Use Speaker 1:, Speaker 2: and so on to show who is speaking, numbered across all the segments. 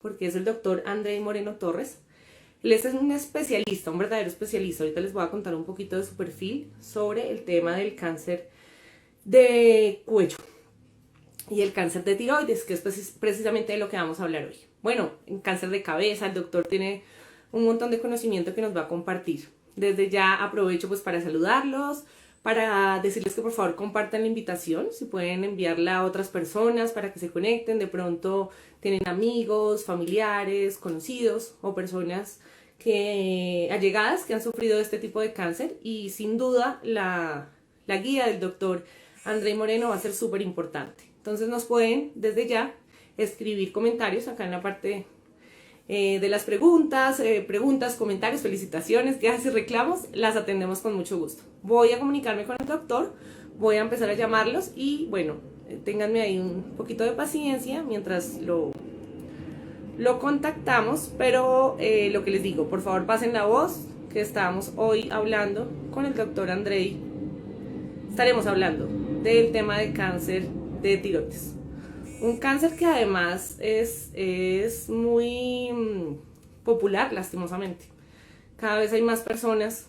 Speaker 1: porque es el doctor Andrei Moreno Torres. Él es un especialista, un verdadero especialista. Ahorita les voy a contar un poquito de su perfil sobre el tema del cáncer de cuello y el cáncer de tiroides, que es precisamente de lo que vamos a hablar hoy. Bueno, en cáncer de cabeza, el doctor tiene un montón de conocimiento que nos va a compartir. Desde ya aprovecho pues para saludarlos, para decirles que por favor compartan la invitación, si pueden enviarla a otras personas para que se conecten, de pronto tienen amigos, familiares, conocidos o personas que allegadas que han sufrido de este tipo de cáncer, y sin duda la guía del doctor Andrei Moreno va a ser súper importante. Entonces nos pueden desde ya escribir comentarios acá en la parte de las preguntas, comentarios, felicitaciones, quejas y reclamos, las atendemos con mucho gusto. Voy a comunicarme con el doctor, voy a empezar a llamarlos y bueno, ténganme ahí un poquito de paciencia mientras lo contactamos, pero lo que les digo, por favor pasen la voz, que estamos hoy hablando con el doctor Andrei. Estaremos hablando del tema de cáncer de tiroides. Un cáncer que además es muy popular, lastimosamente. Cada vez hay más personas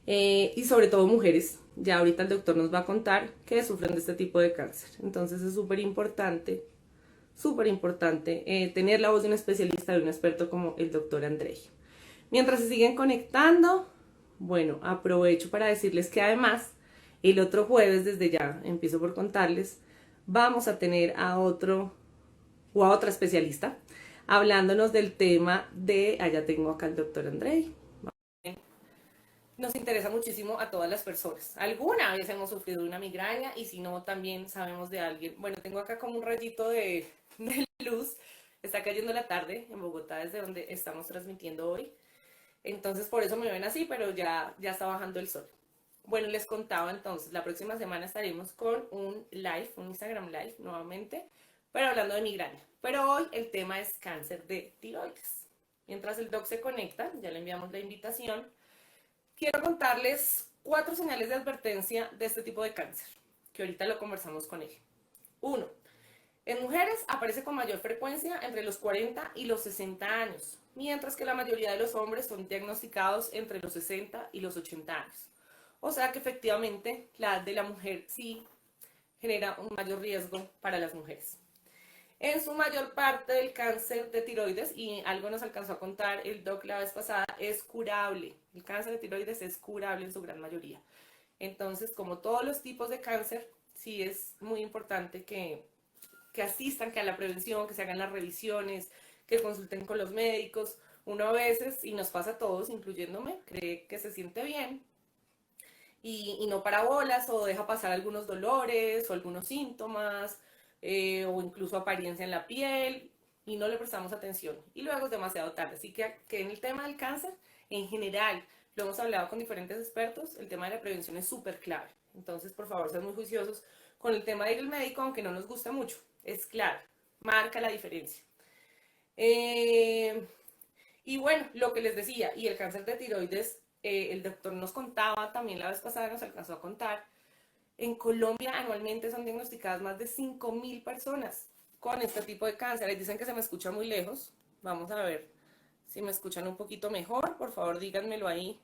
Speaker 1: y sobre todo mujeres. Ya ahorita el doctor nos va a contar que sufren de este tipo de cáncer. Entonces es súper importante tener la voz de un especialista, de un experto como el doctor Andrei. Mientras se siguen conectando, bueno, aprovecho para decirles que además el otro jueves, desde ya empiezo por contarles, vamos a tener a otro o a otra especialista hablándonos del tema de, allá tengo acá al doctor Andrei. Nos interesa muchísimo a todas las personas. Alguna vez hemos sufrido una migraña y si no, también sabemos de alguien. Bueno, tengo acá como un rayito de luz. Está cayendo la tarde en Bogotá, desde donde estamos transmitiendo hoy. Entonces por eso me ven así, pero ya está bajando el sol. Bueno, les contaba entonces, la próxima semana estaremos con un live, un Instagram live nuevamente, pero hablando de migraña. Pero hoy el tema es cáncer de tiroides. Mientras el doc se conecta, ya le enviamos la invitación, quiero contarles 4 señales de advertencia de este tipo de cáncer, que ahorita lo conversamos con él. 1. En mujeres aparece con mayor frecuencia entre los 40 y los 60 años, mientras que la mayoría de los hombres son diagnosticados entre los 60 y los 80 años. O sea que efectivamente la edad de la mujer sí genera un mayor riesgo para las mujeres. En su mayor parte del cáncer de tiroides, y algo nos alcanzó a contar el doc la vez pasada, es curable. El cáncer de tiroides es curable en su gran mayoría. Entonces, como todos los tipos de cáncer, sí es muy importante que asistan, que a la prevención, que se hagan las revisiones, que consulten con los médicos. Uno a veces, y nos pasa a todos, incluyéndome, cree que se siente bien y no para bolas, o deja pasar algunos dolores o algunos síntomas, o incluso apariencia en la piel, y no le prestamos atención. Y luego es demasiado tarde. Así que en el tema del cáncer, en general, lo hemos hablado con diferentes expertos, el tema de la prevención es súper clave. Entonces, por favor, sean muy juiciosos con el tema de ir al médico, aunque no nos gusta mucho. Es clave, marca la diferencia. Y bueno, lo que les decía, y el cáncer de tiroides, el doctor nos contaba, también la vez pasada nos alcanzó a contar, en Colombia anualmente son diagnosticadas más de 5.000 personas con este tipo de cáncer. Ahí dicen que se me escucha muy lejos. Vamos a ver si me escuchan un poquito mejor. Por favor, díganmelo ahí.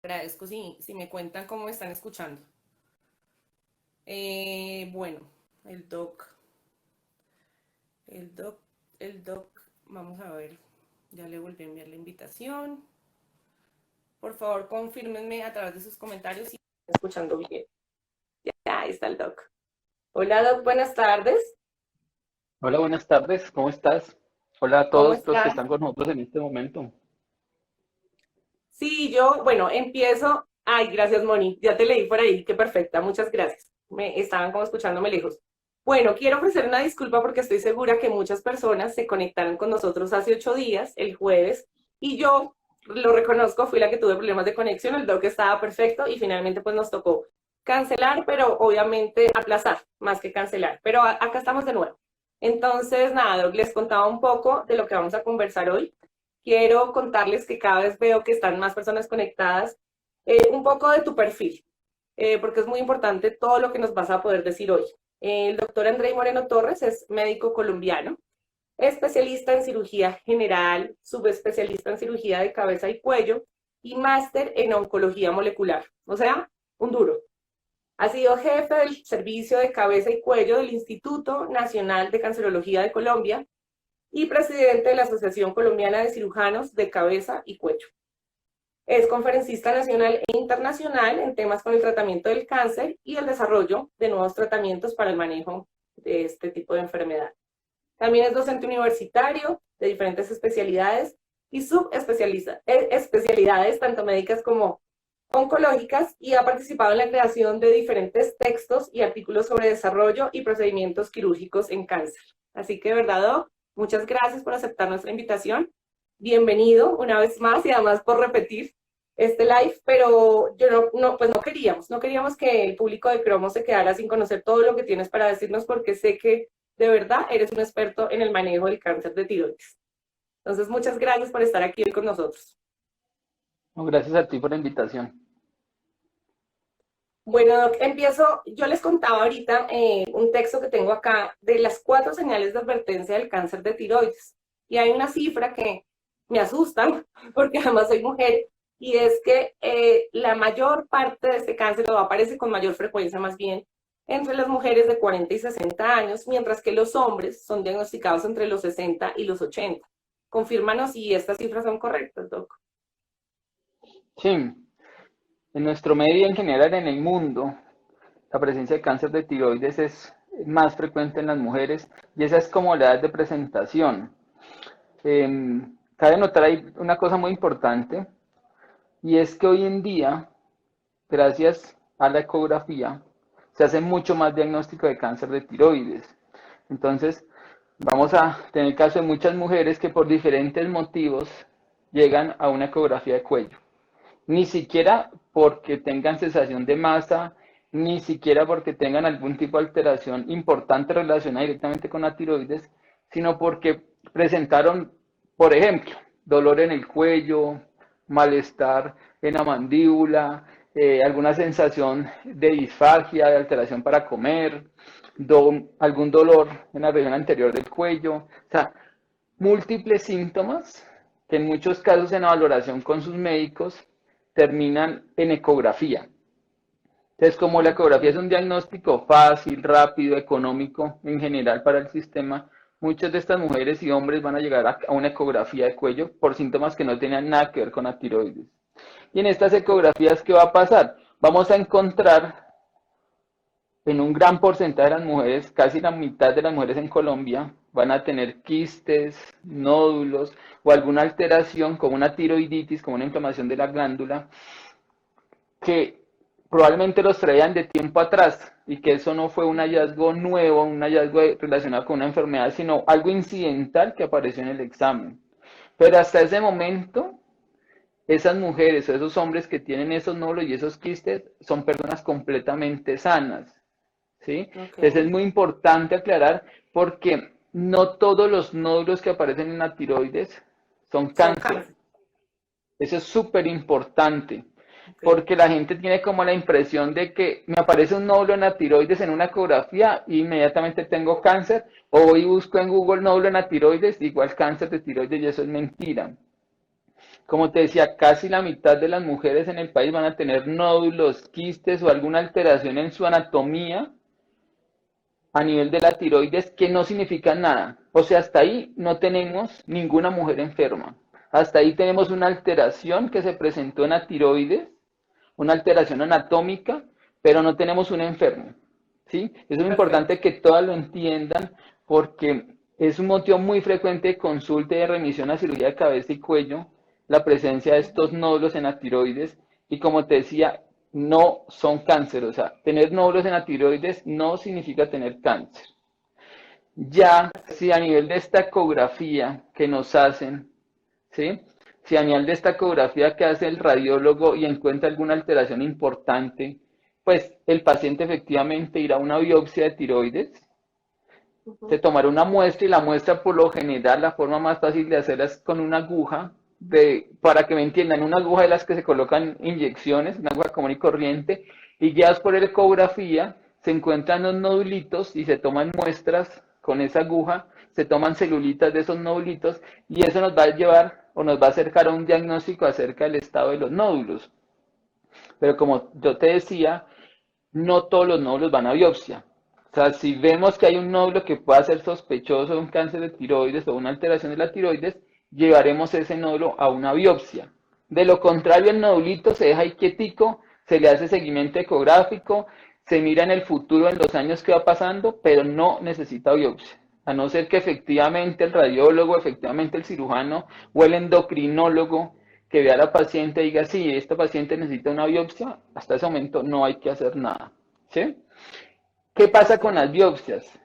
Speaker 1: Agradezco si me cuentan cómo me están escuchando. Bueno, el doc, el doc, el doc, vamos a ver. Ya le volví a enviar la invitación. Por favor, confírmenme a través de sus comentarios si me están escuchando bien. Ya, ahí está el doc. Hola, doc, buenas tardes.
Speaker 2: Hola, buenas tardes, ¿cómo estás? Hola a
Speaker 1: ¿Cómo
Speaker 2: todos los que
Speaker 1: está?
Speaker 2: están con nosotros en este momento.
Speaker 1: Sí, yo, bueno, empiezo. Ay, gracias, Moni. Ya te leí por ahí, qué perfecta, muchas gracias. Me estaban como escuchándome lejos. Bueno, quiero ofrecer una disculpa porque estoy segura que muchas personas se conectaron con nosotros hace 8 días, el jueves, y yo lo reconozco, fui la que tuve problemas de conexión, el doc estaba perfecto y finalmente pues nos tocó cancelar, pero obviamente aplazar más que cancelar. Pero acá estamos de nuevo. Entonces, nada, doc, les contaba un poco de lo que vamos a conversar hoy. Quiero contarles que cada vez veo que están más personas conectadas. Un poco de tu perfil, porque es muy importante todo lo que nos vas a poder decir hoy. El doctor Andrei Moreno Torres es médico colombiano, especialista en cirugía general, subespecialista en cirugía de cabeza y cuello y máster en oncología molecular, o sea, un duro. Ha sido jefe del servicio de cabeza y cuello del Instituto Nacional de Cancerología de Colombia y presidente de la Asociación Colombiana de Cirujanos de Cabeza y Cuello. Es conferencista nacional e internacional en temas con el tratamiento del cáncer y el desarrollo de nuevos tratamientos para el manejo de este tipo de enfermedad. También es docente universitario de diferentes especialidades y subespecialidades, tanto médicas como oncológicas, y ha participado en la creación de diferentes textos y artículos sobre desarrollo y procedimientos quirúrgicos en cáncer. Así que, de verdad, Doc, muchas gracias por aceptar nuestra invitación. Bienvenido una vez más y además por repetir este live, pero pues no queríamos que el público de Cromo se quedara sin conocer todo lo que tienes para decirnos, porque sé que de verdad eres un experto en el manejo del cáncer de tiroides. Entonces, muchas gracias por estar aquí hoy con nosotros.
Speaker 2: No, gracias a ti por la invitación.
Speaker 1: Bueno, Doc, empiezo. Yo les contaba ahorita un texto que tengo acá de las 4 señales de advertencia del cáncer de tiroides. Y hay una cifra que me asusta, porque además soy mujer, y es que la mayor parte de este cáncer, o aparece con mayor frecuencia más bien, entre las mujeres de 40 y 60 años, mientras que los hombres son diagnosticados entre los 60 y los 80. Confírmanos si estas cifras son correctas, Doc.
Speaker 2: Sí, en nuestro medio en general, en el mundo, la presencia de cáncer de tiroides es más frecuente en las mujeres y esa es como la edad de presentación. Cabe notar ahí una cosa muy importante y es que hoy en día, gracias a la ecografía, se hace mucho más diagnóstico de cáncer de tiroides. Entonces, vamos a tener caso de muchas mujeres que por diferentes motivos llegan a una ecografía de cuello. Ni siquiera porque tengan cesación de masa, ni siquiera porque tengan algún tipo de alteración importante relacionada directamente con la tiroides, sino porque presentaron, por ejemplo, dolor en el cuello, malestar en la mandíbula, alguna sensación de disfagia, de alteración para comer, algún dolor en la región anterior del cuello, o sea, múltiples síntomas que en muchos casos en la valoración con sus médicos terminan en ecografía. Entonces, como la ecografía es un diagnóstico fácil, rápido, económico en general para el sistema, muchas de estas mujeres y hombres van a llegar a una ecografía de cuello por síntomas que no tenían nada que ver con la tiroides. Y en estas ecografías, ¿qué va a pasar? Vamos a encontrar en un gran porcentaje de las mujeres, casi la mitad de las mujeres en Colombia, van a tener quistes, nódulos o alguna alteración como una tiroiditis, como una inflamación de la glándula, que probablemente los traían de tiempo atrás y que eso no fue un hallazgo nuevo, un hallazgo relacionado con una enfermedad, sino algo incidental que apareció en el examen. Pero hasta ese momento, esas mujeres o esos hombres que tienen esos nódulos y esos quistes son personas completamente sanas. ¿Sí?
Speaker 1: Okay.
Speaker 2: Entonces es muy importante aclarar porque no todos los nódulos que aparecen en la tiroides son cáncer. Eso es súper importante, porque la gente tiene como la impresión de que me aparece un nódulo en la tiroides en una ecografía y inmediatamente tengo cáncer, o voy y busco en Google nódulo en la tiroides, igual cáncer de tiroides, y eso es mentira. Como te decía, casi la mitad de las mujeres en el país van a tener nódulos, quistes o alguna alteración en su anatomía a nivel de la tiroides que no significan nada. O sea, hasta ahí no tenemos ninguna mujer enferma. Hasta ahí tenemos una alteración que se presentó en la tiroides, una alteración anatómica, pero no tenemos un enfermo. ¿Sí? Es muy importante que todas lo entiendan porque es un motivo muy frecuente de consulta y de remisión a cirugía de cabeza y cuello, la presencia de estos nódulos en la tiroides y como te decía, no son cáncer, o sea, tener nódulos en la tiroides no significa tener cáncer. Ya, si a nivel de esta ecografía que nos hacen, ¿sí? Si a nivel de esta ecografía que hace el radiólogo y encuentra alguna alteración importante, pues el paciente efectivamente irá a una biopsia de tiroides, se tomará una muestra y la muestra por lo general, la forma más fácil de hacerla es con una aguja, para que me entiendan, una aguja de las que se colocan inyecciones, una aguja común y corriente, y guiadas por ecografía se encuentran los nodulitos y se toman muestras con esa aguja, se toman celulitas de esos nodulitos y eso nos va a llevar o nos va a acercar a un diagnóstico acerca del estado de los nódulos. Pero como yo te decía, no todos los nódulos van a biopsia. O sea, si vemos que hay un nódulo que pueda ser sospechoso de un cáncer de tiroides o una alteración de la tiroides, llevaremos ese nódulo a una biopsia. De lo contrario, el nodulito se deja ahí quietico, se le hace seguimiento ecográfico, se mira en el futuro, en los años que va pasando, pero no necesita biopsia. A no ser que efectivamente el radiólogo, efectivamente el cirujano o el endocrinólogo que vea a la paciente y diga, sí, esta paciente necesita una biopsia, hasta ese momento no hay que hacer nada. ¿Sí? ¿Qué pasa con las biopsias?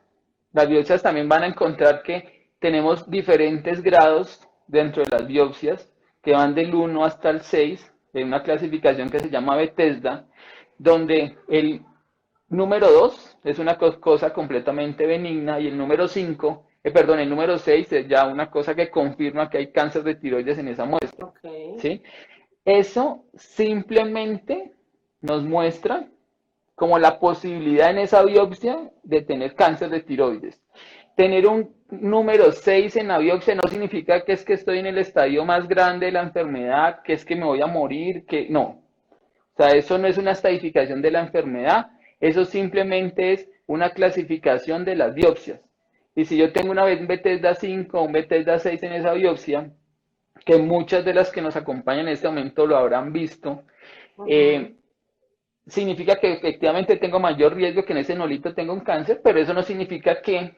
Speaker 2: Las biopsias también van a encontrar que tenemos diferentes grados dentro de las biopsias, que van del 1 hasta el 6, en una clasificación que se llama Bethesda, donde el número 2 es una cosa completamente benigna y el número 5, el número 6 es ya una cosa que confirma que hay cáncer de tiroides en esa muestra.
Speaker 1: Okay.
Speaker 2: ¿Sí? Eso simplemente nos muestra como la posibilidad en esa biopsia de tener cáncer de tiroides. Tener un número 6 en la biopsia no significa que es que estoy en el estadio más grande de la enfermedad, que es que me voy a morir, que no. O sea, eso no es una estadificación de la enfermedad, eso simplemente es una clasificación de las biopsias. Y si yo tengo una Bethesda 5 o un Bethesda 6 en esa biopsia, que muchas de las que nos acompañan en este momento lo habrán visto, significa que efectivamente tengo mayor riesgo que en ese nodulito tenga un cáncer, pero eso no significa que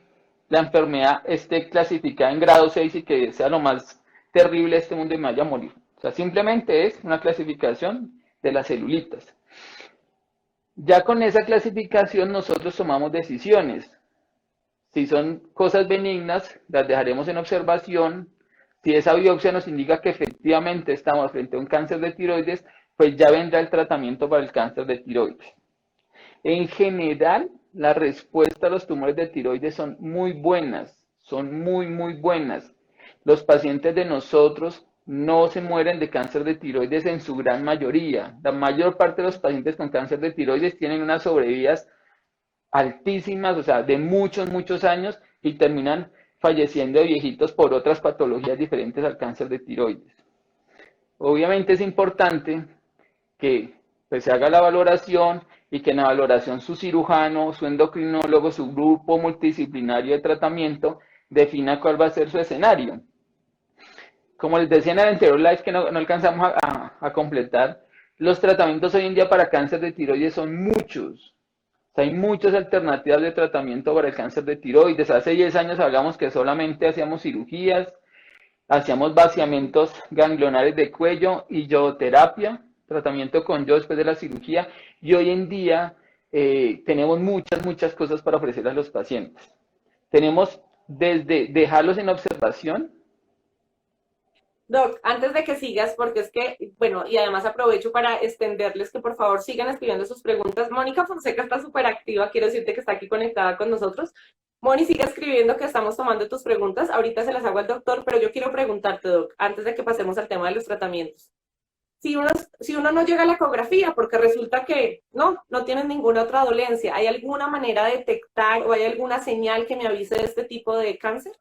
Speaker 2: la enfermedad esté clasificada en grado 6 y que sea lo más terrible de este mundo y me vaya a morir. O sea, simplemente es una clasificación de las celulitas. Ya con esa clasificación nosotros tomamos decisiones. Si son cosas benignas, las dejaremos en observación. Si esa biopsia nos indica que efectivamente estamos frente a un cáncer de tiroides, pues ya vendrá el tratamiento para el cáncer de tiroides. En general, la respuesta a los tumores de tiroides son muy buenas, son muy buenas. Los pacientes de nosotros no se mueren de cáncer de tiroides en su gran mayoría. La mayor parte de los pacientes con cáncer de tiroides tienen unas sobrevidas altísimas, o sea, de muchos años y terminan falleciendo de viejitos por otras patologías diferentes al cáncer de tiroides. Obviamente es importante que pues, se haga la valoración y que en la valoración su cirujano, su endocrinólogo, su grupo multidisciplinario de tratamiento defina cuál va a ser su escenario. Como les decía en el anterior live que no alcanzamos a completar, los tratamientos hoy en día para cáncer de tiroides son muchos. O sea, hay muchas alternativas de tratamiento para el cáncer de tiroides. Hace 10 años hablamos que solamente hacíamos cirugías, hacíamos vaciamientos ganglionares de cuello y yodoterapia, tratamiento con yodo después de la cirugía, y hoy en día tenemos muchas cosas para ofrecer a los pacientes. Tenemos desde dejarlos en observación.
Speaker 1: Doc, antes de que sigas, porque es que, bueno, y además aprovecho para extenderles que por favor sigan escribiendo sus preguntas. Mónica Fonseca está súper activa, quiero decirte que está aquí conectada con nosotros. Moni, sigue escribiendo que estamos tomando tus preguntas. Ahorita se las hago al doctor, pero yo quiero preguntarte, Doc, antes de que pasemos al tema de los tratamientos. Si uno no llega a la ecografía, porque resulta que no tienes ninguna otra dolencia, ¿hay alguna manera de detectar o hay alguna señal que me avise de este tipo de cáncer?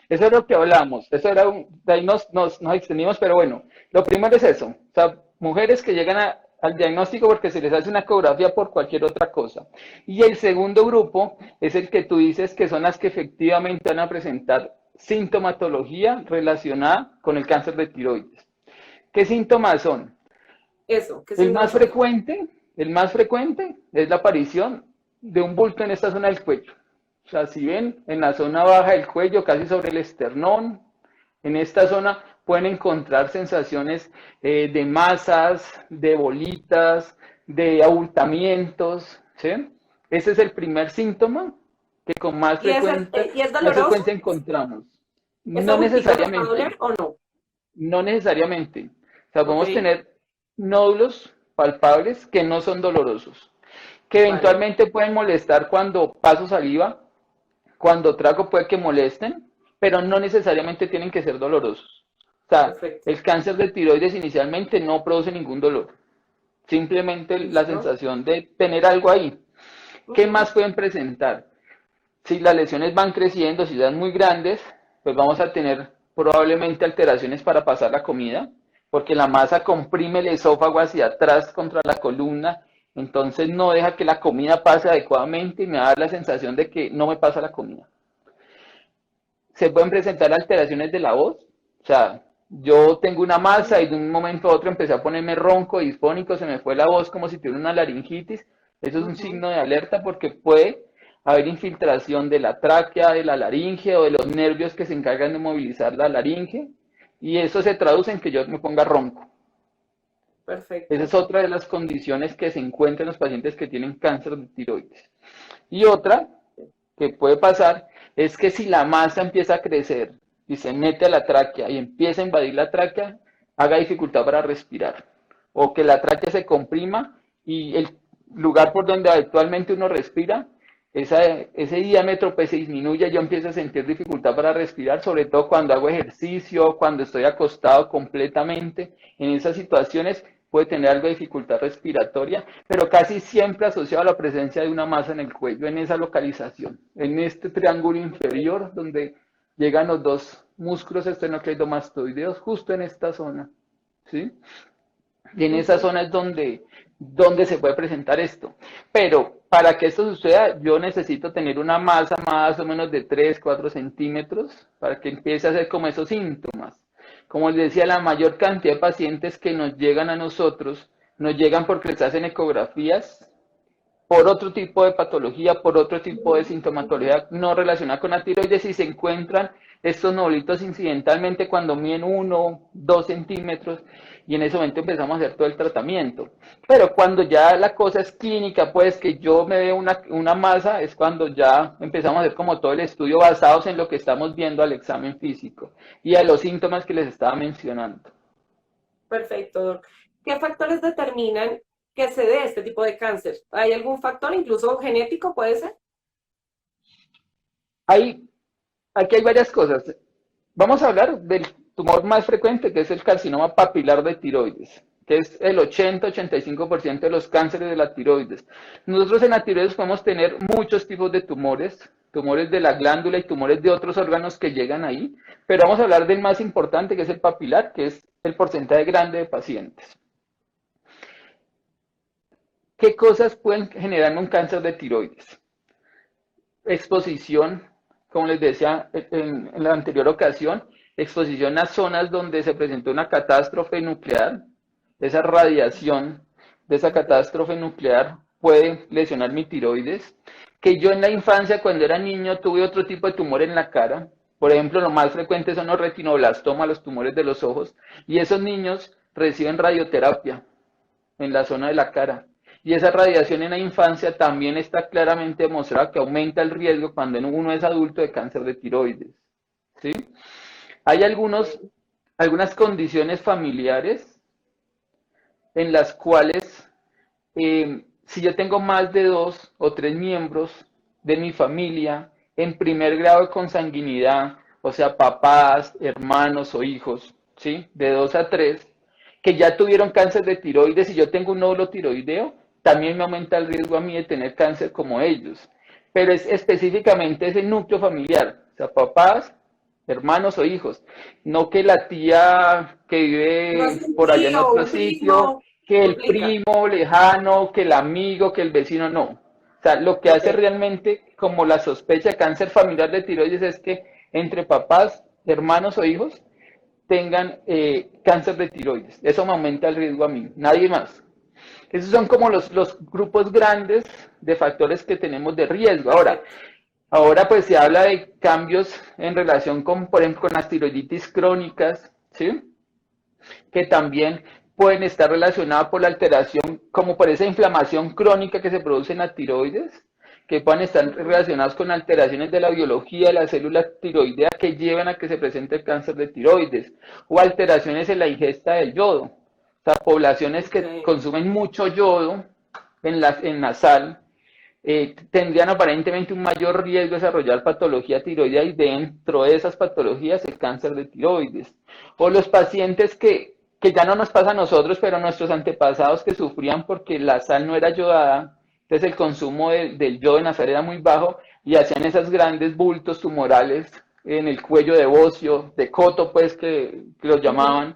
Speaker 2: Eso es lo que hablamos, eso era de ahí nos extendimos, pero bueno, lo primero es eso, o sea, mujeres que llegan al diagnóstico porque se les hace una ecografía por cualquier otra cosa. Y el segundo grupo es el que tú dices que son las que efectivamente van a presentar sintomatología relacionada con el cáncer de tiroides. ¿Qué síntomas son?
Speaker 1: Eso, ¿qué
Speaker 2: El más
Speaker 1: síntomas son?
Speaker 2: frecuente es la aparición de un bulto en esta zona del cuello. O sea, si ven en la zona baja del cuello, casi sobre el esternón, en esta zona pueden encontrar sensaciones de masas, de bolitas, de abultamientos, ¿sí? Ese es el primer síntoma que con más
Speaker 1: ¿Y es doloroso?
Speaker 2: frecuencia encontramos.
Speaker 1: ¿Ese
Speaker 2: No
Speaker 1: bultito te va a
Speaker 2: necesariamente,
Speaker 1: doler o no?
Speaker 2: no necesariamente. O sea,
Speaker 1: Ok,
Speaker 2: podemos tener nódulos palpables que no son dolorosos, que
Speaker 1: vale.
Speaker 2: eventualmente pueden molestar cuando paso saliva, cuando trago puede que molesten, pero no necesariamente tienen que ser dolorosos. O sea,
Speaker 1: Perfecto.
Speaker 2: el cáncer de tiroides inicialmente no produce ningún dolor, simplemente la
Speaker 1: Listo.
Speaker 2: sensación de tener algo ahí. ¿Qué
Speaker 1: Ujú.
Speaker 2: más pueden presentar? Si las lesiones van creciendo, si son muy grandes, pues vamos a tener probablemente alteraciones para pasar la comida, porque la masa comprime el esófago hacia atrás contra la columna, entonces no deja que la comida pase adecuadamente y me da la sensación de que no me pasa la comida. Se pueden presentar alteraciones de la voz, o sea, yo tengo una masa y de un momento a otro empecé a ponerme ronco, disfónico, se me fue la voz como si tuviera una laringitis. Eso es un
Speaker 1: Ujú.
Speaker 2: signo de alerta porque puede haber infiltración de la tráquea, de la laringe o de los nervios que se encargan de movilizar la laringe y eso se traduce en que yo me ponga ronco. Esa es
Speaker 1: Perfecto.
Speaker 2: otra de las condiciones que se encuentran en los pacientes que tienen cáncer de tiroides. Y otra que puede pasar es que si la masa empieza a crecer y se mete a la tráquea y empieza a invadir la tráquea, haga dificultad para respirar. O que la tráquea se comprima y el lugar por donde habitualmente uno respira, ese diámetro pues se disminuye, yo empiezo a sentir dificultad para respirar, sobre todo cuando hago ejercicio, cuando estoy acostado completamente. En esas situaciones puede tener algo de dificultad respiratoria, pero casi siempre asociado a la presencia de una masa en el cuello, en esa localización, en este triángulo inferior donde llegan los dos músculos esternocleidomastoideos, justo en esta zona, ¿sí? Y en esa
Speaker 1: Ujú.
Speaker 2: zona es donde se puede presentar esto. Pero para que esto suceda, yo necesito tener una masa más o menos de 3 4 centímetros para que empiece a hacer como esos síntomas. Como les decía, la mayor cantidad de pacientes que nos llegan a nosotros, nos llegan porque les hacen ecografías por otro tipo de patología, por otro tipo de
Speaker 1: Ujú. Ujú.
Speaker 2: sintomatología no relacionada con la tiroides y se encuentran estos nódulos incidentalmente cuando miden 1, 2 centímetros y en ese momento empezamos a hacer todo el tratamiento. Pero cuando ya la cosa es clínica, pues que yo me veo una masa, es cuando ya empezamos a hacer como todo el estudio basados en lo que estamos viendo al examen físico y a los síntomas que les estaba mencionando.
Speaker 1: Perfecto, Doc. ¿Qué factores determinan que se dé este tipo de cáncer? ¿Hay algún factor, incluso genético, puede ser?
Speaker 2: Hay, aquí hay varias cosas. Vamos a hablar del tumor más frecuente, que es el carcinoma papilar de tiroides, que es el 80-85% de los cánceres de la tiroides. Nosotros en la tiroides podemos tener muchos tipos de tumores, tumores de la glándula y tumores de otros órganos que llegan ahí, pero vamos a hablar del más importante, que es el papilar, que es el porcentaje grande de pacientes. ¿Qué cosas pueden generar un cáncer de tiroides? Exposición, como les decía en la anterior ocasión, exposición a zonas donde se presentó una catástrofe nuclear, esa radiación de esa catástrofe nuclear puede lesionar mi tiroides, que yo en la infancia cuando era niño tuve otro tipo de tumor en la cara, por ejemplo, lo más frecuente son los retinoblastomas, los tumores de los ojos, y esos niños reciben radioterapia en la zona de la cara. Y esa radiación en la infancia también está claramente demostrada que aumenta el riesgo cuando uno es adulto de cáncer de tiroides. ¿Sí? Hay algunas condiciones familiares en las cuales si yo tengo más de 2 o 3 miembros de mi familia en primer grado de consanguinidad, o sea, papás, hermanos o hijos, ¿sí? De 2 a 3, que ya tuvieron cáncer de tiroides y yo tengo un nódulo tiroideo, también me aumenta el riesgo a mí de tener cáncer como ellos. Pero es específicamente ese núcleo familiar, o sea, papás, hermanos o hijos, no que la tía que
Speaker 1: No
Speaker 2: vive
Speaker 1: es un
Speaker 2: por allá en
Speaker 1: tío,
Speaker 2: otro
Speaker 1: un
Speaker 2: sitio,
Speaker 1: primo,
Speaker 2: que el
Speaker 1: complica.
Speaker 2: primo lejano, que el amigo, que el vecino, no. O sea, lo que
Speaker 1: Ok,
Speaker 2: hace realmente como la sospecha de cáncer familiar de tiroides es que entre papás, hermanos o hijos tengan cáncer de tiroides. Eso me aumenta el riesgo a mí, nadie más. Esos son como los grupos grandes de factores que tenemos de riesgo.
Speaker 1: perfecto.
Speaker 2: Ahora pues se habla de cambios en relación con, por ejemplo, con las tiroiditis crónicas, ¿sí? Que también pueden estar relacionadas por la alteración, como por esa inflamación crónica que se produce en la tiroides, que puedan estar
Speaker 1: Ujú.
Speaker 2: relacionados con alteraciones de la biología de la célula tiroidea que llevan a que se presente el cáncer de tiroides, o alteraciones en la ingesta del yodo. O sea, poblaciones
Speaker 1: Ok,
Speaker 2: que consumen mucho yodo en la sal, tendrían aparentemente un mayor riesgo de desarrollar patología tiroidea y dentro de esas patologías el cáncer de tiroides. O los pacientes que ya no nos pasa a nosotros, pero a nuestros antepasados que sufrían porque la sal no era yodada, entonces el consumo del yodo en la sal era muy bajo y hacían esos grandes bultos tumorales en el cuello de bocio, de coto, pues que los llamaban.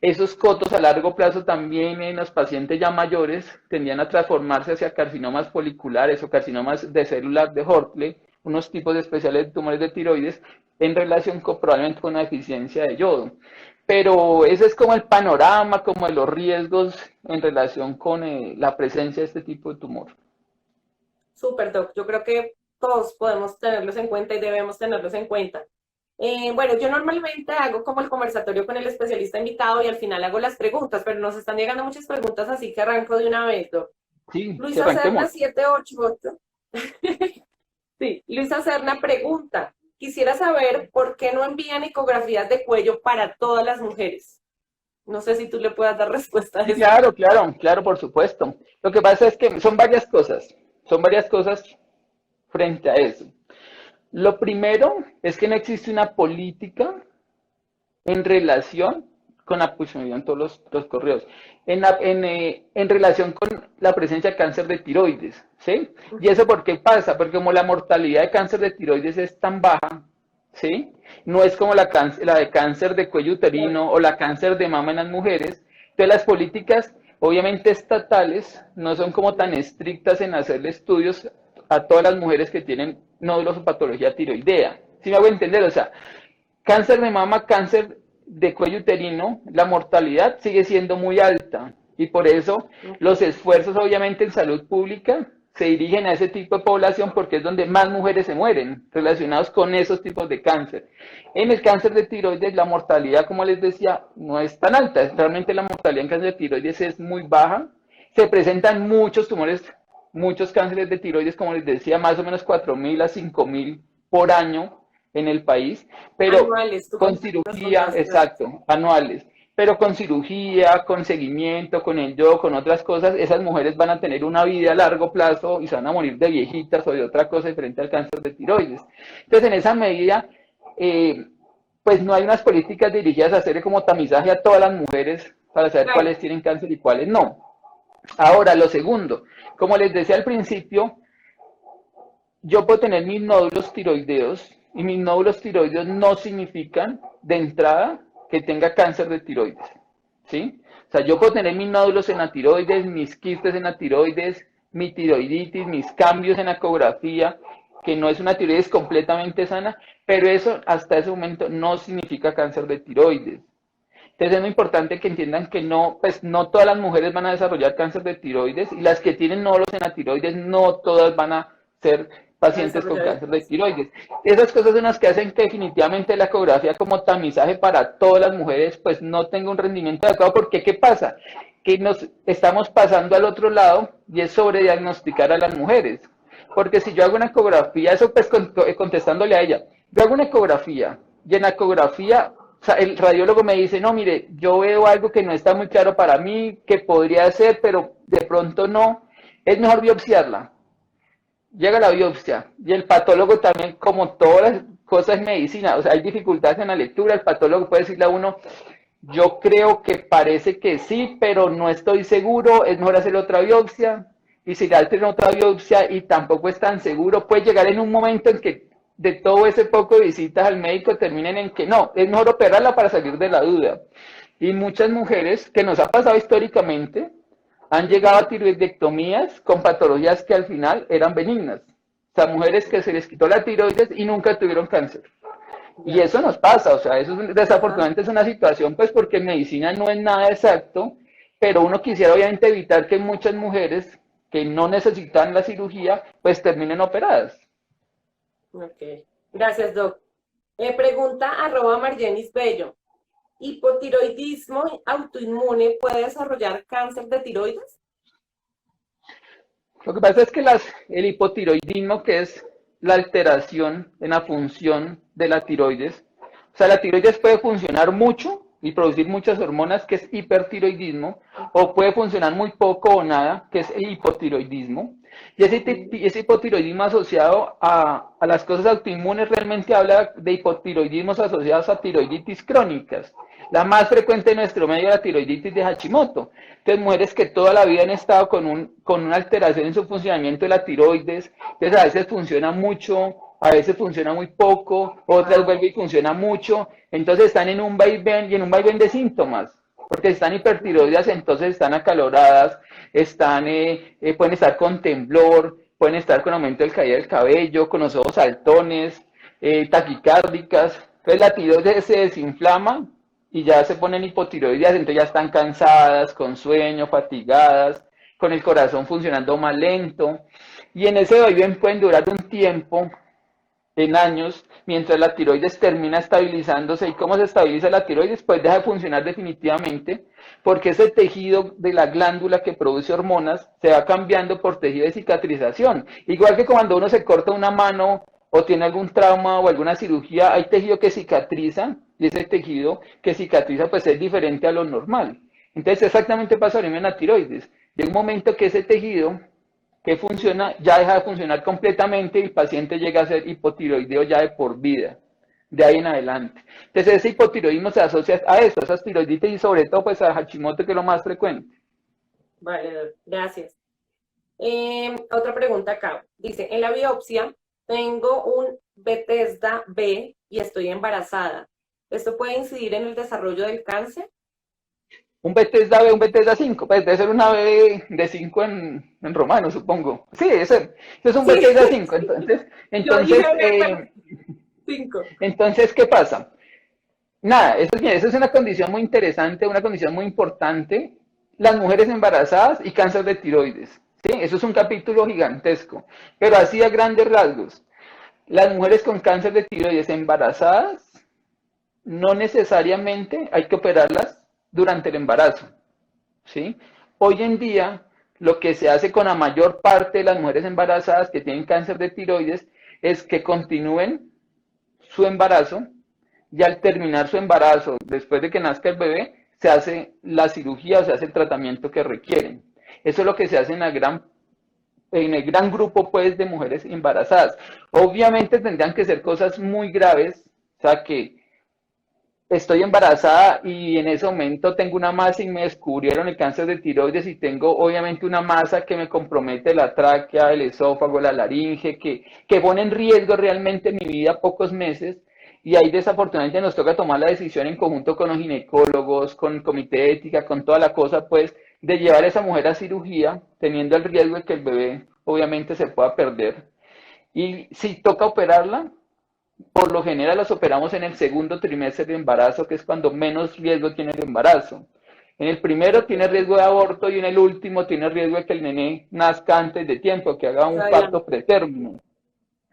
Speaker 2: Esos cotos a largo plazo también en los pacientes ya mayores tendían a transformarse hacia carcinomas foliculares o carcinomas de células de Hortle, unos tipos especiales de tumores de tiroides, en relación probablemente con una deficiencia de yodo. Pero ese es como el panorama, como de los riesgos en relación con la presencia de este tipo de tumor.
Speaker 1: Súper, Doc. Yo creo que todos podemos tenerlos en cuenta y debemos tenerlos en cuenta. Bueno, yo normalmente hago como el conversatorio con el especialista invitado y al final hago las preguntas, pero nos están llegando muchas preguntas, así que arranco de una vez, Doc.
Speaker 2: Sí, sí,
Speaker 1: Luisa Serna
Speaker 2: arranquemos.
Speaker 1: 788. Sí, Luisa Serna pregunta, quisiera saber por qué no envían ecografías de cuello para todas las mujeres. No sé si tú le puedas dar respuesta a
Speaker 2: Sí,
Speaker 1: eso.
Speaker 2: claro, claro, claro, por supuesto. Lo que pasa es que son varias cosas frente a eso. Lo primero es que no existe una política en relación con la, pues me dieron todos los correos, en relación con la presencia de cáncer de tiroides, ¿sí? ¿Y eso por qué pasa? Porque como la mortalidad de cáncer de tiroides es tan baja, ¿sí? No es como la de cáncer de cuello uterino o la cáncer de mama en las mujeres. Entonces las políticas, obviamente estatales, no son como tan estrictas en hacerle estudios a todas las mujeres que tienen nódulos o patología tiroidea. ¿Sí me hago entender? O sea, cáncer de mama, cáncer de cuello uterino, la mortalidad sigue siendo muy alta y por eso los esfuerzos obviamente en salud pública se dirigen a ese tipo de población porque es donde más mujeres se mueren relacionados con esos tipos de cáncer. En el cáncer de tiroides la mortalidad, como les decía, no es tan alta. Realmente la mortalidad en cáncer de tiroides es muy baja. Se presentan muchos tumores, muchos cánceres de tiroides, como les decía, más o menos 4.000 a 5.000 por año en el país, pero
Speaker 1: Anuales, tú
Speaker 2: con
Speaker 1: nos
Speaker 2: cirugía,
Speaker 1: contaste.
Speaker 2: exacto, anuales, pero con cirugía, con seguimiento, con el yodo, con otras cosas, esas mujeres van a tener una vida a largo plazo y se van a morir de viejitas o de otra cosa diferente al cáncer de tiroides. Entonces, en esa medida, eh, pues no hay unas políticas dirigidas a hacer como tamizaje a todas las mujeres para saber
Speaker 1: Claro.
Speaker 2: cuáles tienen cáncer y cuáles no. Ahora, lo segundo, como les decía al principio, yo puedo tener mis nódulos tiroideos y mis nódulos tiroideos no significan de entrada que tenga cáncer de tiroides, ¿sí? O sea, yo puedo tener mis nódulos en la tiroides, mis quistes en la tiroides, mi tiroiditis, mis cambios en la ecografía, que no es una tiroides completamente sana, pero eso hasta ese momento no significa cáncer de tiroides. Entonces es muy importante que entiendan que no, pues no todas las mujeres van a desarrollar cáncer de tiroides y las que tienen nódulos en la tiroides no todas van a ser
Speaker 1: A
Speaker 2: pacientes con
Speaker 1: desarrollar el
Speaker 2: cáncer de
Speaker 1: cáncer.
Speaker 2: tiroides. Esas cosas son las que hacen que definitivamente la ecografía como tamizaje para todas las mujeres pues no tenga un rendimiento adecuado porque ¿qué pasa? Que nos estamos pasando al otro lado y es sobrediagnosticar a las mujeres. Porque si yo hago una ecografía, eso pues contestándole a ella, yo hago una ecografía y en la ecografía o sea, el radiólogo me dice, no, mire, yo veo algo que no está muy claro para mí, que podría ser, pero de pronto no. Es mejor biopsiarla. Llega la biopsia y el patólogo también, como todas las cosas en medicina, o sea, hay dificultades en la lectura, el patólogo puede decirle a uno, yo creo que parece que sí, pero no estoy seguro, es mejor hacer otra biopsia. Y si le hacen otra biopsia y tampoco es tan seguro, puede llegar en un momento en que de todo ese poco de visitas al médico terminen en que no, es mejor operarla para salir de la duda. Y muchas mujeres, que nos ha pasado históricamente, han llegado a tiroidectomías con patologías que al final eran benignas. O sea, mujeres que se les quitó la tiroides y nunca tuvieron cáncer. Y
Speaker 1: Ya.
Speaker 2: eso nos pasa, o sea, eso
Speaker 1: Ajá.
Speaker 2: desafortunadamente es una situación, pues porque en medicina no es nada exacto, pero uno quisiera obviamente evitar que muchas mujeres que no necesitan la cirugía, pues terminen operadas.
Speaker 1: Ok. Gracias, Doc. Pregunta @Margenis Bello. ¿Hipotiroidismo autoinmune puede desarrollar cáncer de tiroides?
Speaker 2: Lo que pasa es que el hipotiroidismo, que es la alteración en la función de la tiroides, o sea, la tiroides puede funcionar mucho y producir muchas hormonas, que es hipertiroidismo, o puede funcionar muy poco o nada, que es el hipotiroidismo. Y ese hipotiroidismo asociado a las cosas autoinmunes realmente habla de hipotiroidismos asociados a tiroiditis crónicas. La más frecuente en nuestro medio es la tiroiditis de Hashimoto. Entonces, mujeres que toda la vida han estado con una alteración en su funcionamiento de la tiroides, entonces a veces funciona mucho, a veces funciona muy poco, otras vuelve y funciona mucho, entonces están en un vaivén y en un vaivén de síntomas, porque están hipertiroideas, entonces están acaloradas, pueden estar con temblor, pueden estar con aumento del caída del cabello, con los ojos saltones, taquicárdicas, entonces la tiroides se desinflama y ya se ponen hipotiroideas, entonces ya están cansadas, con sueño, fatigadas, con el corazón funcionando más lento, y en ese vaivén pueden durar un tiempo, en años, mientras la tiroides termina estabilizándose. ¿Y cómo se estabiliza la tiroides? Pues deja de funcionar definitivamente, porque ese tejido de la glándula que produce hormonas se va cambiando por tejido de cicatrización. Igual que cuando uno se corta una mano o tiene algún trauma o alguna cirugía, hay tejido que cicatriza, y ese tejido que cicatriza pues es diferente a lo normal. Entonces exactamente pasa lo mismo en la tiroides. Llega un momento que ese tejido que funciona ya deja de funcionar completamente y el paciente llega a ser hipotiroideo ya de por vida, de ahí en adelante. Entonces ese hipotiroidismo se asocia a eso, a esas tiroiditis, y sobre todo pues a Hashimoto, que es lo más frecuente.
Speaker 1: Vale, gracias. Otra pregunta acá. Dice, en la biopsia tengo un Bethesda B y estoy embarazada. ¿Esto puede incidir en el desarrollo del cáncer?
Speaker 2: Un Bethesda B, un Bethesda 5, pues debe ser una B de 5 en romano, supongo. Sí, ese es un
Speaker 1: Sí,
Speaker 2: Bethesda 5. Entonces,
Speaker 1: yo dije
Speaker 2: entonces,
Speaker 1: B, pero 5.
Speaker 2: entonces, ¿qué pasa? Nada, eso es una condición muy interesante, una condición muy importante. Las mujeres embarazadas y cáncer de tiroides. ¿Sí? Eso es un capítulo gigantesco. Pero así a grandes rasgos. Las mujeres con cáncer de tiroides embarazadas, no necesariamente hay que operarlas durante el embarazo. ¿Sí? Hoy en día, lo que se hace con la mayor parte de las mujeres embarazadas que tienen cáncer de tiroides es que continúen su embarazo, y al terminar su embarazo, después de que nazca el bebé, se hace la cirugía o se hace el tratamiento que requieren. Eso es lo que se hace en el gran grupo pues de mujeres embarazadas. Obviamente tendrían que ser cosas muy graves, o sea que estoy embarazada y en ese momento tengo una masa y me descubrieron el cáncer de tiroides y tengo obviamente una masa que me compromete la tráquea, el esófago, la laringe, que pone en riesgo realmente mi vida pocos meses. Y ahí desafortunadamente nos toca tomar la decisión en conjunto con los ginecólogos, con el comité de ética, con toda la cosa, pues, de llevar a esa mujer a cirugía, teniendo el riesgo de que el bebé obviamente se pueda perder. Y si toca operarla, por lo general las operamos en el segundo trimestre de embarazo, que es cuando menos riesgo tiene el embarazo. En el primero tiene riesgo de aborto y en el último tiene riesgo de que el nené nazca antes de tiempo, que haga un parto pretérmino.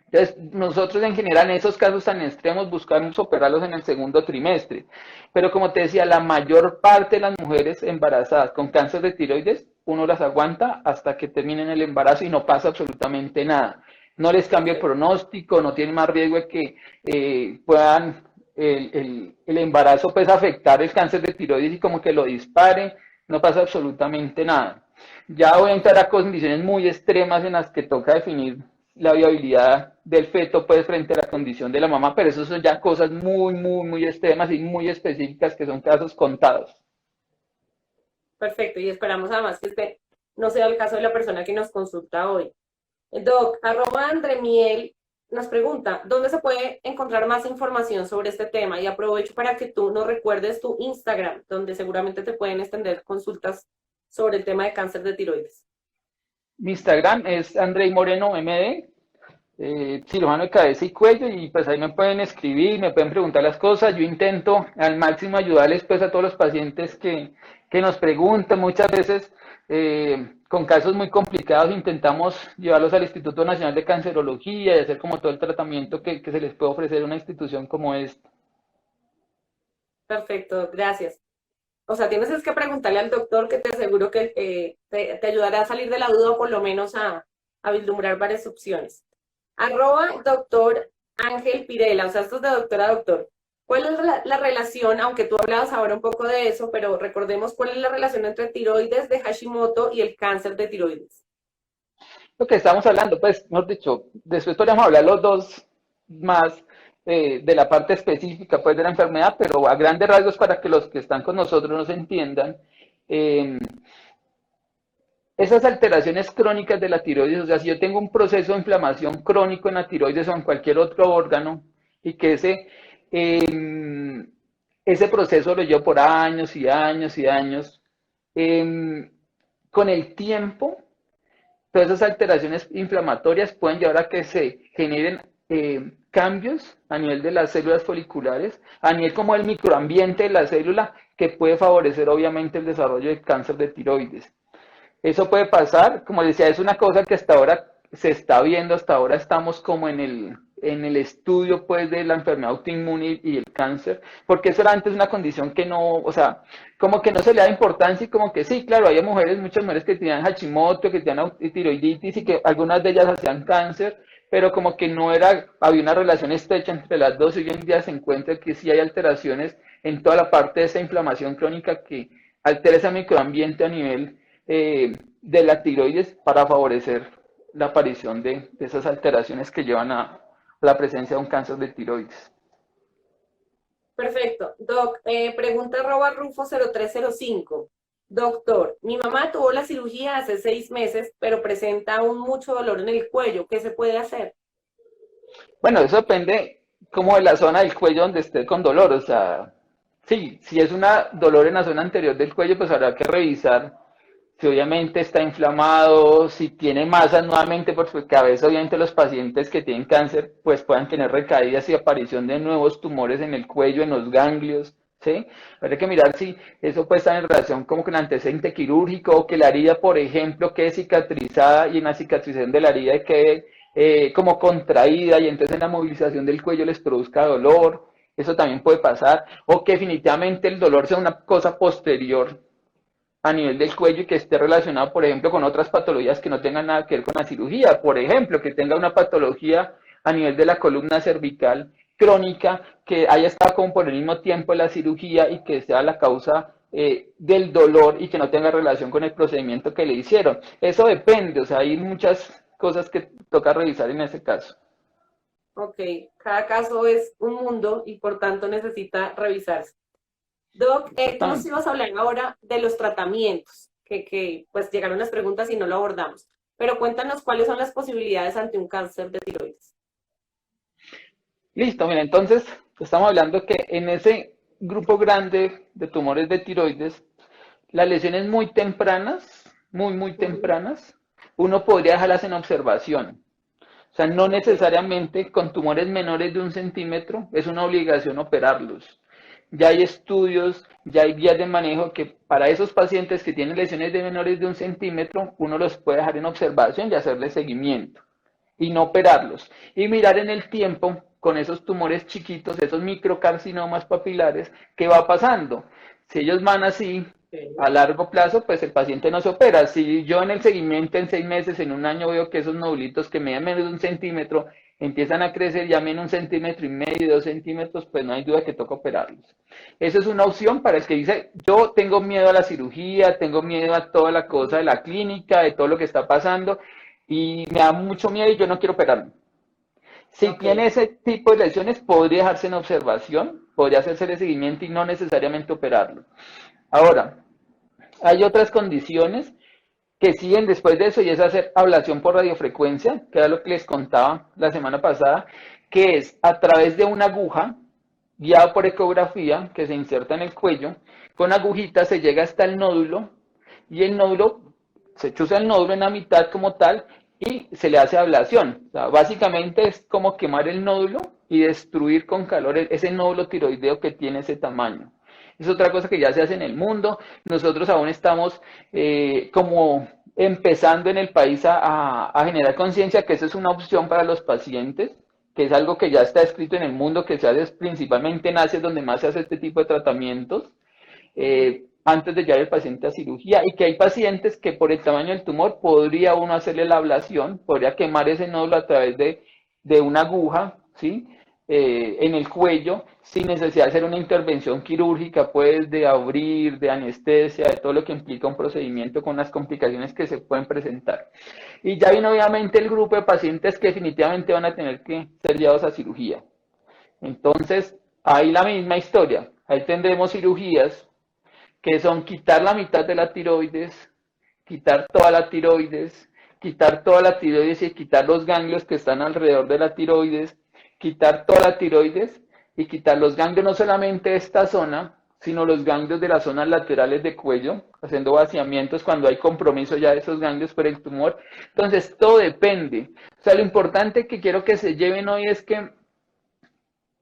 Speaker 2: Entonces, nosotros en general en esos casos tan extremos buscamos operarlos en el segundo trimestre. Pero como te decía, la mayor parte de las mujeres embarazadas con cáncer de tiroides, uno las aguanta hasta que terminen el embarazo y no pasa absolutamente nada. No les cambia el pronóstico, no tienen más riesgo de que puedan el embarazo pues afectar el cáncer de tiroides y como que lo dispare, no pasa absolutamente nada. Ya voy a entrar a condiciones muy extremas en las que toca definir la viabilidad del feto pues frente a la condición de la mamá, pero eso son ya cosas muy extremas y muy específicas que son casos contados.
Speaker 1: Perfecto, y esperamos además que este no sea el caso de la persona que nos consulta hoy. Doc, @Andremiel nos pregunta, ¿dónde se puede encontrar más información sobre este tema? Y aprovecho para que tú nos recuerdes tu Instagram, donde seguramente te pueden extender consultas sobre el tema de cáncer de tiroides.
Speaker 2: Mi Instagram es Andrei Moreno MD, cirujano de cabeza y cuello, y pues ahí me pueden escribir, me pueden preguntar las cosas. Yo intento al máximo ayudarles pues a todos los pacientes que nos preguntan. Muchas veces con casos muy complicados intentamos llevarlos al Instituto Nacional de Cancerología y hacer como todo el tratamiento que se les puede ofrecer en una institución como esta.
Speaker 1: Perfecto, gracias. O sea, tienes es que preguntarle al doctor, que te aseguro que te ayudará a salir de la duda o por lo menos a vislumbrar varias opciones. @doctor Ángel Pirela, o sea, esto es de doctor a doctor. ¿Cuál es la relación, aunque tú hablabas ahora un poco de eso, pero recordemos cuál es la relación entre tiroides de Hashimoto y el cáncer de tiroides?
Speaker 2: Lo que estamos hablando, pues, mejor dicho, después podríamos hablar los dos más de la parte específica, pues, de la enfermedad, pero a grandes rasgos para que los que están con nosotros nos entiendan. eh, Esas alteraciones crónicas de la tiroides, o sea, si yo tengo un proceso de inflamación crónico en la tiroides o en cualquier otro órgano y que ese proceso lo llevo por años y años y años, con el tiempo, todas esas alteraciones inflamatorias pueden llevar a que se generen cambios a nivel de las células foliculares, a nivel como el microambiente de la célula, que puede favorecer obviamente el desarrollo de cáncer de tiroides. Eso puede pasar, como decía, es una cosa que hasta ahora se está viendo, hasta ahora estamos como en el estudio pues de la enfermedad autoinmune y el cáncer, porque eso era antes una condición que no, o sea, como que no se le da importancia y como que sí, claro, había mujeres, muchas mujeres que tenían Hashimoto, que tenían tiroiditis y que algunas de ellas hacían cáncer, pero como que no era, había una relación estrecha entre las dos y hoy en día se encuentra que sí hay alteraciones en toda la parte de esa inflamación crónica que altera ese microambiente a nivel de la tiroides para favorecer la aparición de esas alteraciones que llevan a la presencia de un cáncer de tiroides.
Speaker 1: Perfecto. Doc, pregunta arroba Rufo0305. Doctor, mi mamá tuvo la cirugía hace 6 meses, pero presenta aún mucho dolor en el cuello. ¿Qué se puede hacer?
Speaker 2: Bueno, eso depende como de la zona del cuello donde esté con dolor, o sea, sí, si es un dolor en la zona anterior del cuello, pues habrá que revisar si obviamente está inflamado, si tiene masas nuevamente, porque a veces obviamente los pacientes que tienen cáncer pues puedan tener recaídas y aparición de nuevos tumores en el cuello, en los ganglios, ¿sí? Habrá que mirar si eso puede estar en relación como con antecedente quirúrgico o que la herida, por ejemplo, quede cicatrizada y en la cicatrización de la herida quede como contraída y entonces en la movilización del cuello les produzca dolor. Eso también puede pasar, o que definitivamente el dolor sea una cosa posterior a nivel del cuello y que esté relacionado, por ejemplo, con otras patologías que no tengan nada que ver con la cirugía. Por ejemplo, que tenga una patología a nivel de la columna cervical crónica, que haya estado como por el mismo tiempo en la cirugía y que sea la causa del dolor y que no tenga relación con el procedimiento que le hicieron. Eso depende, o sea, hay muchas cosas que toca revisar en ese caso.
Speaker 1: Ok, cada caso es un mundo y por tanto necesita revisarse. Doc, tú nos
Speaker 2: Exactamente.
Speaker 1: ibas a hablar ahora de los tratamientos, que pues llegaron las preguntas y no lo abordamos. Pero cuéntanos cuáles son las posibilidades ante un cáncer de tiroides.
Speaker 2: Listo, mira, entonces estamos hablando que en ese grupo grande de tumores de tiroides, las lesiones muy tempranas, muy
Speaker 1: Ujú.
Speaker 2: tempranas, uno podría dejarlas en observación. O sea, no
Speaker 1: Ok,
Speaker 2: necesariamente con tumores menores de 1 centímetro es una obligación operarlos. Ya hay estudios, ya hay guías de manejo que para esos pacientes que tienen lesiones de menores de 1 centímetro, uno los puede dejar en observación y hacerle seguimiento y no operarlos. Y mirar en el tiempo con esos tumores chiquitos, esos microcarcinomas papilares, qué va pasando. Si ellos van así
Speaker 1: ok.
Speaker 2: a largo plazo, pues el paciente no se opera. Si yo en el seguimiento en 6 meses, en un año veo que esos nodulitos que miden menos de 1 centímetro empiezan a crecer ya en 1,5 centímetros, 2 centímetros, pues no hay duda que toca operarlos. Eso es una opción para el que dice, yo tengo miedo a la cirugía, tengo miedo a toda la cosa de la clínica, de todo lo que está pasando, y me da mucho miedo y yo no quiero operarme. Si
Speaker 1: Ok,
Speaker 2: tiene ese tipo de lesiones, podría dejarse en observación, podría hacerse el seguimiento y no necesariamente operarlo. Ahora, hay otras condiciones que siguen después de eso y es hacer ablación por radiofrecuencia, que era lo que les contaba la semana pasada, que es a través de una aguja guiada por ecografía que se inserta en el cuello, con agujita se llega hasta el nódulo y el nódulo, se chuza el nódulo en la mitad como tal y se le hace ablación. O sea, básicamente es como quemar el nódulo y destruir con calor ese nódulo tiroideo que tiene ese tamaño. Es otra cosa que ya se hace en el mundo. Nosotros aún estamos como empezando en el país a generar conciencia que eso es una opción para los pacientes, que es algo que ya está escrito en el mundo, que se hace principalmente en Asia, donde más se hace este tipo de tratamientos,
Speaker 1: ujú,
Speaker 2: antes de llevar el paciente a cirugía, y que hay pacientes que por el tamaño del tumor podría uno hacerle la ablación, podría quemar ese nódulo a través de una aguja, ¿sí? en el cuello sin necesidad de hacer una intervención quirúrgica, pues de abrir, de anestesia, de todo lo que implica un procedimiento con las complicaciones que se pueden presentar. Y ya viene obviamente el grupo de pacientes que definitivamente van a tener que ser llevados a cirugía. Entonces, ahí la misma historia. Ahí tendremos cirugías que son quitar la mitad de la tiroides, quitar toda la tiroides y quitar los ganglios que están alrededor de la tiroides, quitar toda la tiroides y quitar los ganglios no solamente de esta zona, sino los ganglios de las zonas laterales de cuello, haciendo vaciamientos cuando hay compromiso ya de esos ganglios por el tumor. Entonces, todo depende. O sea, lo importante que quiero que se lleven hoy es que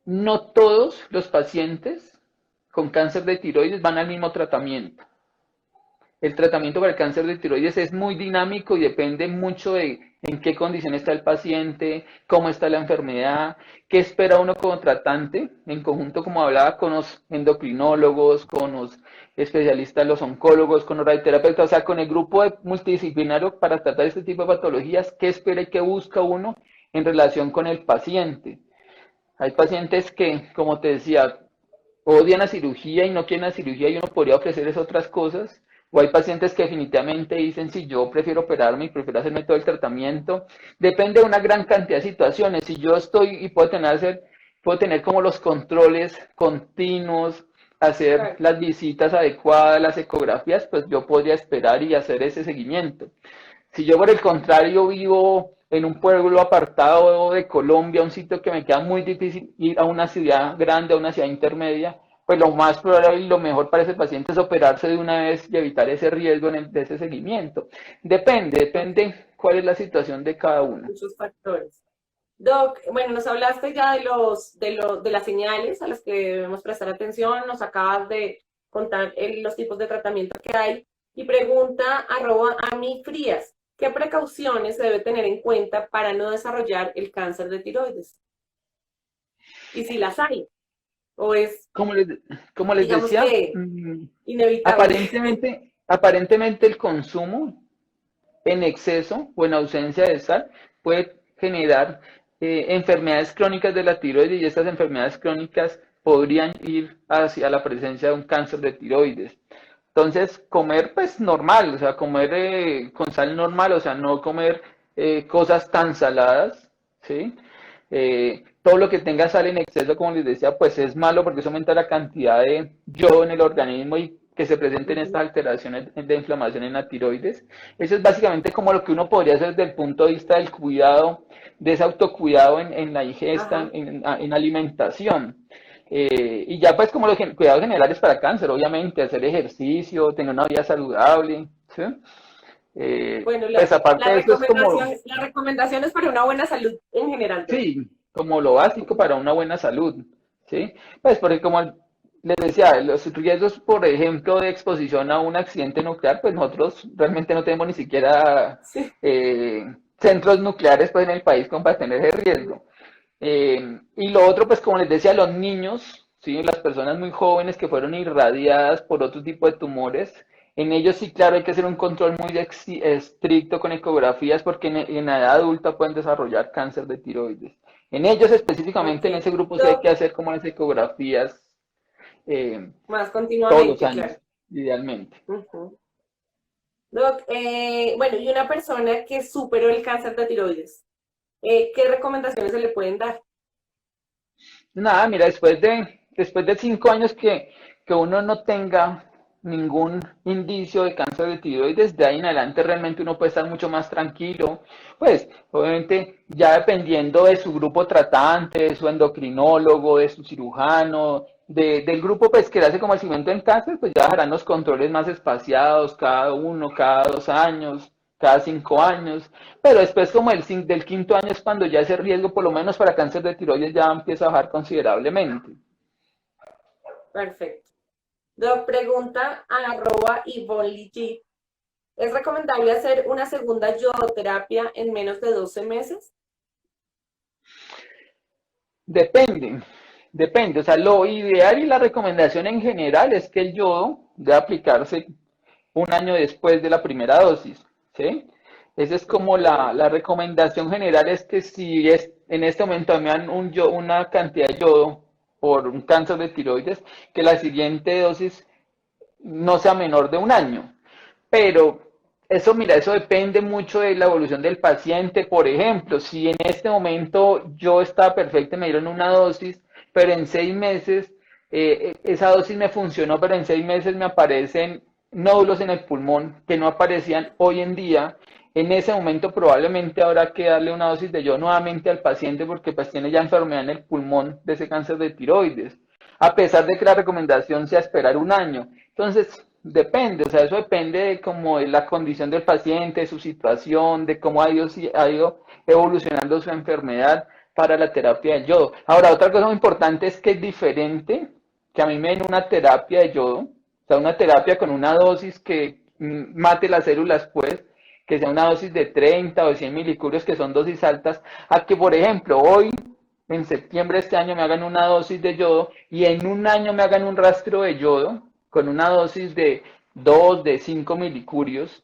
Speaker 2: no todos los pacientes con cáncer de tiroides van al mismo tratamiento. El tratamiento para el cáncer de tiroides es muy dinámico y depende mucho de en qué condición está el paciente, cómo está la enfermedad, qué espera uno como tratante, en conjunto, como hablaba, con los endocrinólogos, con los especialistas, los oncólogos, con los radioterapeutas, o sea, con el grupo multidisciplinario para tratar este tipo de patologías, qué espera y qué busca uno en relación con el paciente. Hay pacientes que, como te decía, odian la cirugía y no quieren la cirugía y uno podría ofrecerles otras cosas. O hay pacientes que definitivamente dicen, si yo prefiero operarme y prefiero hacerme todo el tratamiento. Depende de una gran cantidad de situaciones. Si yo estoy y puedo tener como los controles continuos, hacer las visitas adecuadas, las ecografías, pues yo podría esperar y hacer ese seguimiento. Si yo por el contrario vivo en un pueblo apartado de Colombia, un sitio que me queda muy difícil ir a una ciudad grande, a una ciudad intermedia, pues lo más probable y lo mejor para ese paciente es operarse de una vez y evitar ese riesgo de ese seguimiento. Depende cuál es la situación de cada uno.
Speaker 1: Muchos factores. Doc, bueno, nos hablaste ya de las señales a las que debemos prestar atención, nos acabas de contar los tipos de tratamiento que hay y pregunta @amifrías, ¿qué precauciones se debe tener en cuenta para no desarrollar el cáncer de tiroides? Y si las hay, o es,
Speaker 2: Como les
Speaker 1: digamos
Speaker 2: decía,
Speaker 1: que, inevitable.
Speaker 2: aparentemente el consumo en exceso o en ausencia de sal puede generar enfermedades crónicas de la tiroides y estas enfermedades crónicas podrían ir hacia la presencia de un cáncer de tiroides. Entonces, comer pues normal, o sea, comer con sal normal, o sea, no comer cosas tan saladas, ¿sí? Todo lo que tenga sal en exceso, como les decía, pues es malo porque eso aumenta la cantidad de yodo en el organismo y que se presenten estas alteraciones de inflamación en la tiroides. Eso es básicamente como lo que uno podría hacer desde el punto de vista del cuidado, de ese autocuidado en la ingesta, en alimentación. Y ya pues como los cuidados generales para cáncer, obviamente, hacer ejercicio, tener una vida saludable, ¿sí?
Speaker 1: Bueno,
Speaker 2: Pues aparte de eso es como,
Speaker 1: la recomendación es para una buena salud en general, Doc.
Speaker 2: sí, como lo básico para una buena salud, ¿sí? Pues porque como les decía, los riesgos, por ejemplo, de exposición a un accidente nuclear, pues nosotros realmente no tenemos ni siquiera
Speaker 1: Sí.
Speaker 2: centros nucleares pues en el país como para tener ese riesgo. Y lo otro, pues como les decía, los niños, ¿sí? Las personas muy jóvenes que fueron irradiadas por otro tipo de tumores, en ellos sí, claro, hay que hacer un control muy estricto con ecografías porque en la edad adulta pueden desarrollar cáncer de tiroides. En ellos específicamente, en
Speaker 1: Ok.
Speaker 2: ese grupo sí hay
Speaker 1: Doc,
Speaker 2: que hacer como las ecografías
Speaker 1: más
Speaker 2: todos los
Speaker 1: continuamente,
Speaker 2: años,
Speaker 1: claro.
Speaker 2: idealmente.
Speaker 1: Ujú. Doc, bueno, y una persona que superó el cáncer de tiroides, ¿qué recomendaciones se le pueden dar?
Speaker 2: Nada, mira, después de 5 años que uno no tenga ningún indicio de cáncer de tiroides, de ahí en adelante realmente uno puede estar mucho más tranquilo. Pues, obviamente, ya dependiendo de su grupo tratante, de su endocrinólogo, de su cirujano, del grupo pues que le hace como el seguimiento en cáncer, pues ya harán los controles más espaciados, cada 1, cada 2 años, cada 5 años. Pero después como del quinto año es cuando ya ese riesgo, por lo menos para cáncer de tiroides, ya empieza a bajar considerablemente.
Speaker 1: Perfecto. Doc, pregunta a @YvonneLigi, ¿es recomendable hacer una segunda yodoterapia en menos de 12 meses?
Speaker 2: Depende, depende. O sea, lo ideal y la recomendación en general es que el yodo debe aplicarse un año después de la primera dosis, ¿sí? Esa es como la recomendación general, es que si es en este momento me dan una cantidad de yodo por un cáncer de tiroides, que la siguiente dosis no sea menor de un año. Pero eso, mira, eso depende mucho de la evolución del paciente. Por ejemplo, si en este momento yo estaba perfecto y me dieron una dosis, pero en 6 meses esa dosis me funcionó, pero en 6 meses me aparecen nódulos en el pulmón que no aparecían hoy en día. En ese momento probablemente habrá que darle una dosis de yodo nuevamente al paciente porque pues tiene ya enfermedad en el pulmón de ese cáncer de tiroides, a pesar de que la recomendación sea esperar un año. Entonces, depende, o sea, eso depende de cómo es la condición del paciente, de su situación, de cómo ha ido evolucionando su enfermedad para la terapia del yodo. Ahora, otra cosa muy importante es que es diferente que a mí me den una terapia de yodo, o sea, una terapia con una dosis que mate las células, pues, que sea una dosis de 30 o de 100 milicurios, que son dosis altas, a que, por ejemplo, hoy en septiembre de este año me hagan una dosis de yodo y en un año me hagan un rastro de yodo con una dosis de 2 de 5 milicurios,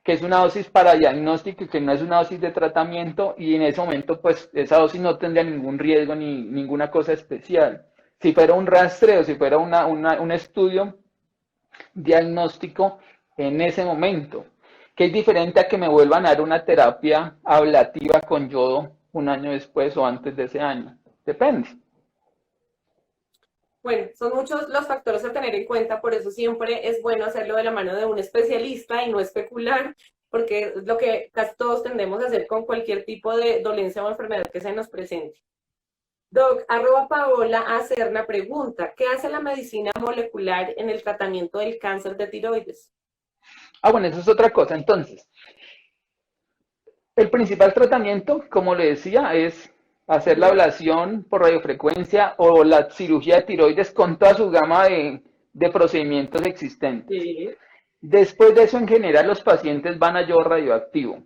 Speaker 2: que es una dosis para diagnóstico y que no es una dosis de tratamiento, y en ese momento pues esa dosis no tendría ningún riesgo ni ninguna cosa especial. Si fuera un rastreo, si fuera un estudio diagnóstico en ese momento, que es diferente a que me vuelvan a dar una terapia ablativa con yodo un año después o antes de ese año. Depende.
Speaker 1: Bueno, son muchos los factores a tener en cuenta, por eso siempre es bueno hacerlo de la mano de un especialista y no especular, porque es lo que casi todos tendemos a hacer con cualquier tipo de dolencia o enfermedad que se nos presente. Doc, Paola Acerna pregunta, ¿qué hace la medicina molecular en el tratamiento del cáncer de tiroides?
Speaker 2: Ah, bueno, eso es otra cosa. Entonces, el principal tratamiento, como le decía, es hacer la ablación por radiofrecuencia o la cirugía de tiroides con toda su gama de procedimientos existentes.
Speaker 1: Sí.
Speaker 2: Después de eso, en general, los pacientes van a yodo radioactivo,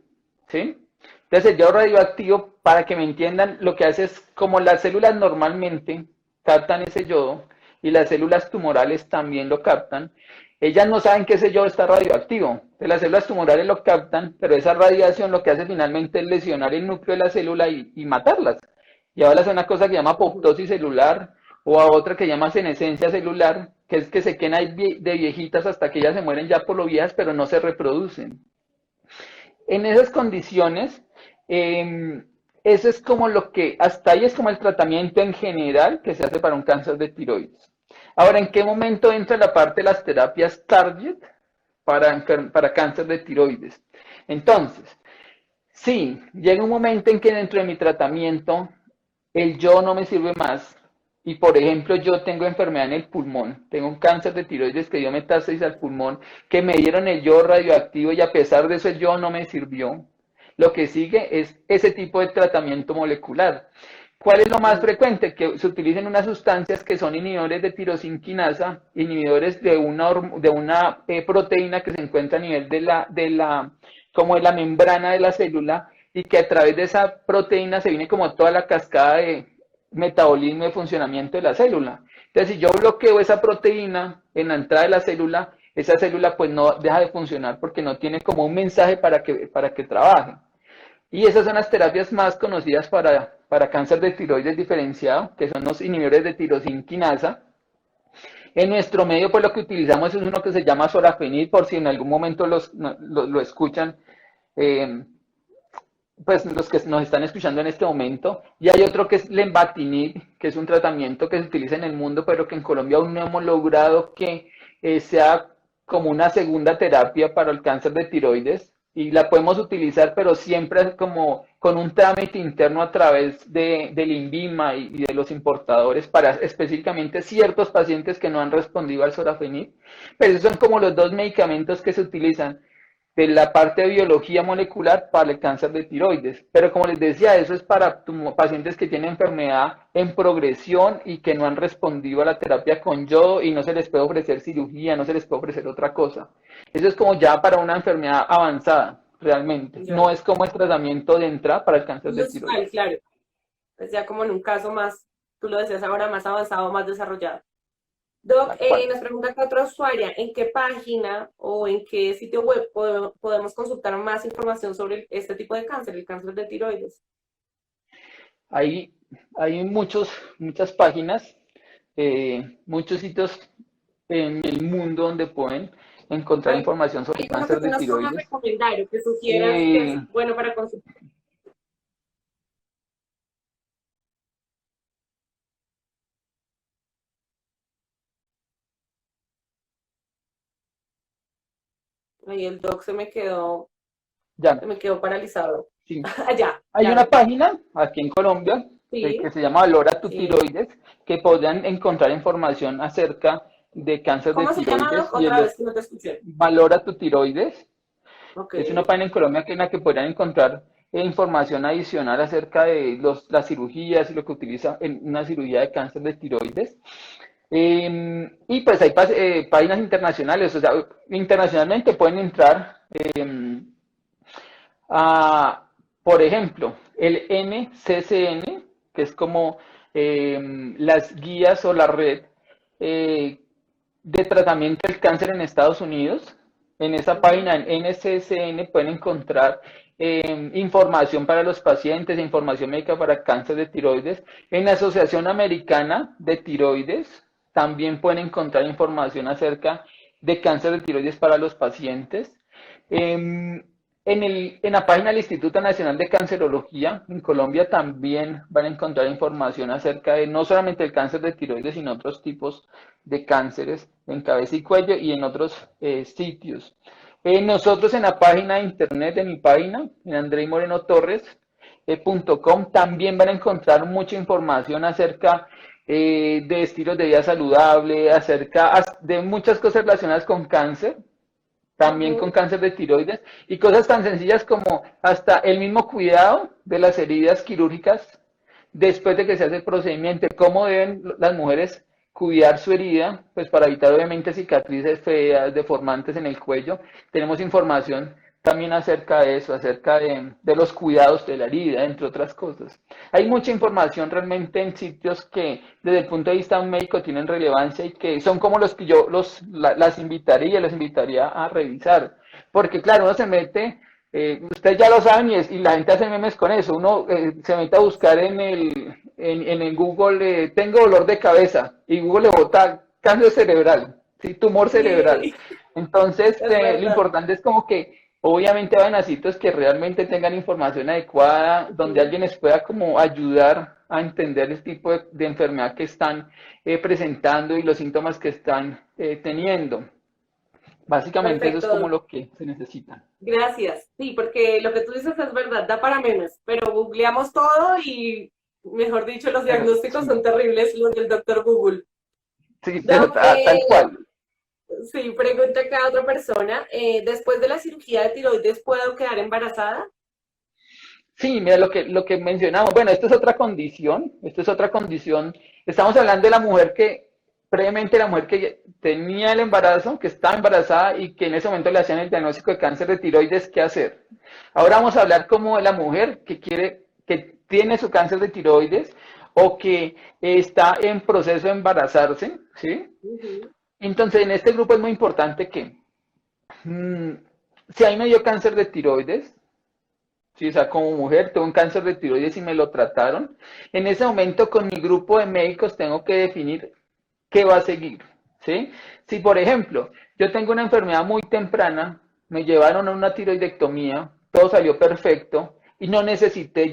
Speaker 2: ¿sí? Entonces, el yodo radioactivo, para que me entiendan, lo que hace es, como las células normalmente captan ese yodo y las células tumorales también lo captan, ellas no saben que ese yodo está radioactivo. Entonces, las células tumorales lo captan, pero esa radiación lo que hace finalmente es lesionar el núcleo de la célula y matarlas. Y ahora es una cosa que se llama apoptosis celular o a otra que se llama senescencia celular, que es que se quedan ahí de viejitas hasta que ellas se mueren ya por lo viejas, pero no se reproducen. En esas condiciones, eso es como lo que, hasta ahí es como el tratamiento en general que se hace para un cáncer de tiroides. Ahora, ¿en qué momento entra la parte de las terapias target para cáncer de tiroides? Entonces, sí, llega un momento en que dentro de mi tratamiento el yo no me sirve más. Y por ejemplo, yo tengo enfermedad en el pulmón, tengo un cáncer de tiroides que dio metástasis al pulmón, que me dieron el yo radioactivo y a pesar de eso el yo no me sirvió. Lo que sigue es ese tipo de tratamiento molecular. ¿Cuál es lo más frecuente? Que se utilicen unas sustancias que son inhibidores de tirosinquinasa, inhibidores de una proteína que se encuentra a nivel como de la membrana de la célula, y que a través de esa proteína se viene como toda la cascada de metabolismo y de funcionamiento de la célula. Entonces, si yo bloqueo esa proteína en la entrada de la célula, esa célula pues no deja de funcionar porque no tiene como un mensaje para que trabaje. Y esas son las terapias más conocidas para cáncer de tiroides diferenciado, que son los inhibidores de tirosinquinasa. En nuestro medio, pues lo que utilizamos es uno que se llama sorafenib, por si en algún momento lo escuchan, eh, pues los que nos están escuchando en este momento. Y hay otro que es lenvatinib, que es un tratamiento que se utiliza en el mundo, pero que en Colombia aún no hemos logrado que sea como una segunda terapia para el cáncer de tiroides. Y la podemos utilizar, pero siempre como con un trámite interno a través del INVIMA y de los importadores para específicamente ciertos pacientes que no han respondido al sorafenib. Pero esos son como los dos medicamentos que se utilizan de la parte de biología molecular para el cáncer de tiroides. Pero como les decía, eso es para pacientes que tienen enfermedad en progresión y que no han respondido a la terapia con yodo y no se les puede ofrecer cirugía, no se les puede ofrecer otra cosa. Eso es como ya para una enfermedad avanzada, realmente.
Speaker 1: Ya.
Speaker 2: No es como el tratamiento de entrada para el cáncer de
Speaker 1: Usual,
Speaker 2: tiroides.
Speaker 1: claro. Pues ya como en un caso más, tú lo decías ahora, más avanzado, más desarrollado. Doc,
Speaker 2: tal cual.
Speaker 1: nos pregunta acá otra usuaria, ¿en qué página o en qué sitio web podemos consultar más información sobre este tipo de cáncer, el cáncer de tiroides?
Speaker 2: Hay, hay muchas páginas, muchos sitios en el mundo donde pueden encontrar
Speaker 1: ¿Hay
Speaker 2: información sobre
Speaker 1: alguno que
Speaker 2: cáncer
Speaker 1: tú
Speaker 2: de
Speaker 1: nos puedas
Speaker 2: tiroides.
Speaker 1: recomendar o que sugieras que
Speaker 2: Eh,
Speaker 1: es bueno para consultar? Ahí el doc
Speaker 2: ya,
Speaker 1: se me quedó paralizado.
Speaker 2: sí.
Speaker 1: Allá,
Speaker 2: Hay
Speaker 1: ya
Speaker 2: una
Speaker 1: veo.
Speaker 2: página aquí en Colombia que
Speaker 1: Sí,
Speaker 2: se llama Valora tu
Speaker 1: sí.
Speaker 2: tiroides, que podrán encontrar información acerca de cáncer de
Speaker 1: ¿Cómo se llama,
Speaker 2: tiroides
Speaker 1: doc?
Speaker 2: y de
Speaker 1: Otra
Speaker 2: los
Speaker 1: vez que no te escuché.
Speaker 2: Valora tu tiroides.
Speaker 1: Ok,
Speaker 2: Es una página en Colombia en la que podrán encontrar información adicional acerca de las cirugías y lo que utiliza en una cirugía de cáncer de tiroides. Y pues hay páginas internacionales, o sea, internacionalmente pueden entrar a, por ejemplo, el NCCN, que es como las guías o la red eh, de tratamiento del cáncer en Estados Unidos. En esa
Speaker 1: ujú,
Speaker 2: página, en NCCN, pueden encontrar información para los pacientes, información médica para cáncer de tiroides. En la Asociación Americana de Tiroides también pueden encontrar información acerca de cáncer de tiroides para los pacientes. Eh, en la página del Instituto Nacional de Cancerología en Colombia también van a encontrar información acerca de no solamente el cáncer de tiroides, sino otros tipos de cánceres en cabeza y cuello y en otros sitios. Nosotros en la página de internet de mi página, en andreymorenotorres.com, también van a encontrar mucha información acerca de estilos de vida saludable, acerca de muchas cosas relacionadas con cáncer, también con
Speaker 1: ujú.
Speaker 2: cáncer de tiroides y cosas tan sencillas como hasta el mismo cuidado de las heridas quirúrgicas después de que se hace el procedimiento, cómo deben las mujeres cuidar su herida, pues para evitar obviamente cicatrices feas, deformantes en el cuello. Tenemos información también acerca de eso, acerca de los cuidados de la herida, entre otras cosas. Hay mucha información realmente en sitios que desde el punto de vista médico tienen relevancia y que son como los que yo las invitaría a revisar. Porque claro, uno se mete, ustedes ya lo saben y la gente hace memes con eso, uno se mete a buscar en el Google, tengo dolor de cabeza y Google le bota cáncer cerebral, ¿sí? Tumor cerebral.
Speaker 1: Sí,
Speaker 2: Entonces,
Speaker 1: es
Speaker 2: lo
Speaker 1: verdad.
Speaker 2: importante es como que obviamente vayan a sitios que realmente tengan información adecuada, donde
Speaker 1: Ujú.
Speaker 2: alguien les pueda como ayudar a entender el tipo de enfermedad que están presentando y los síntomas que están teniendo. Básicamente eso es
Speaker 1: Perfecto,
Speaker 2: como
Speaker 1: doc.
Speaker 2: lo que se necesita.
Speaker 1: Gracias. Sí, porque lo que tú dices es verdad, da para memes, pero googleamos todo y, mejor dicho, los
Speaker 2: Pero
Speaker 1: diagnósticos son
Speaker 2: sí,
Speaker 1: terribles, los del doctor Google.
Speaker 2: sí,
Speaker 1: Doc,
Speaker 2: tal cual.
Speaker 1: sí, pregunta acá a otra persona, ¿después de la cirugía de tiroides puedo quedar embarazada?
Speaker 2: Sí, mira lo que mencionamos. Bueno, esto es otra condición. Estamos hablando de la mujer previamente la mujer que tenía el embarazo, que estaba embarazada y que en ese momento le hacían el diagnóstico de cáncer de tiroides, ¿qué hacer? Ahora vamos a hablar como de la mujer que tiene su cáncer de tiroides o que está en proceso de embarazarse, ¿sí?
Speaker 1: Ujú,
Speaker 2: Entonces, en este grupo es muy importante que mm, si a mí me dio cáncer de tiroides, sí, o sea, como mujer tengo un cáncer de tiroides y me lo trataron. En ese momento con mi grupo de médicos tengo que definir qué va a seguir, ¿sí? Si por ejemplo yo tengo una enfermedad muy temprana, me llevaron a una tiroidectomía, todo salió perfecto y no necesité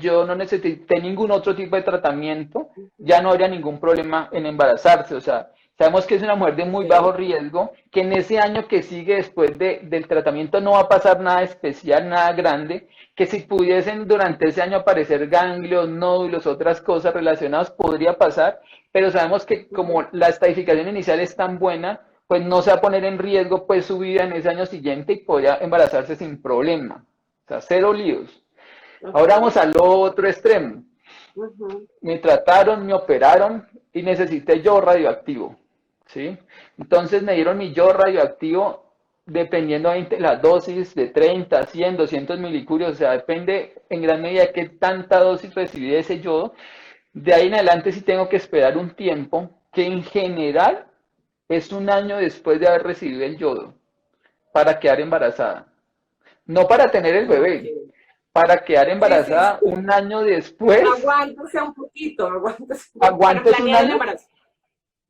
Speaker 2: ningún otro tipo de tratamiento, ya no habría ningún problema en embarazarse, o sea, sabemos que es una mujer de muy bajo
Speaker 1: ok,
Speaker 2: riesgo, que en ese año que sigue después del tratamiento no va a pasar nada especial, nada grande, que si pudiesen durante ese año aparecer ganglios, nódulos, otras cosas relacionadas, podría pasar, pero sabemos que como
Speaker 1: ujú,
Speaker 2: la estadificación inicial es tan buena, pues no se va a poner en riesgo pues su vida en ese año siguiente y podría embarazarse sin problema. O sea, cero líos.
Speaker 1: ok,
Speaker 2: Ahora vamos al otro extremo.
Speaker 1: ujú,
Speaker 2: Me trataron, me operaron y necesité yo radioactivo, ¿sí? Entonces me dieron mi yo radioactivo dependiendo de la dosis de 30, 100, 200 milicurios, o sea, depende en gran medida de qué tanta dosis recibí de ese yodo. De ahí en adelante sí tengo que esperar un tiempo que en general es un año después de haber recibido el yodo para quedar embarazada. No para tener el
Speaker 1: Ok.
Speaker 2: bebé, para quedar
Speaker 1: Sí, sí,
Speaker 2: embarazada
Speaker 1: sí.
Speaker 2: un año después,
Speaker 1: Aguántese un poquito, aguántese para
Speaker 2: aguantes un
Speaker 1: planear el
Speaker 2: año
Speaker 1: embarazo.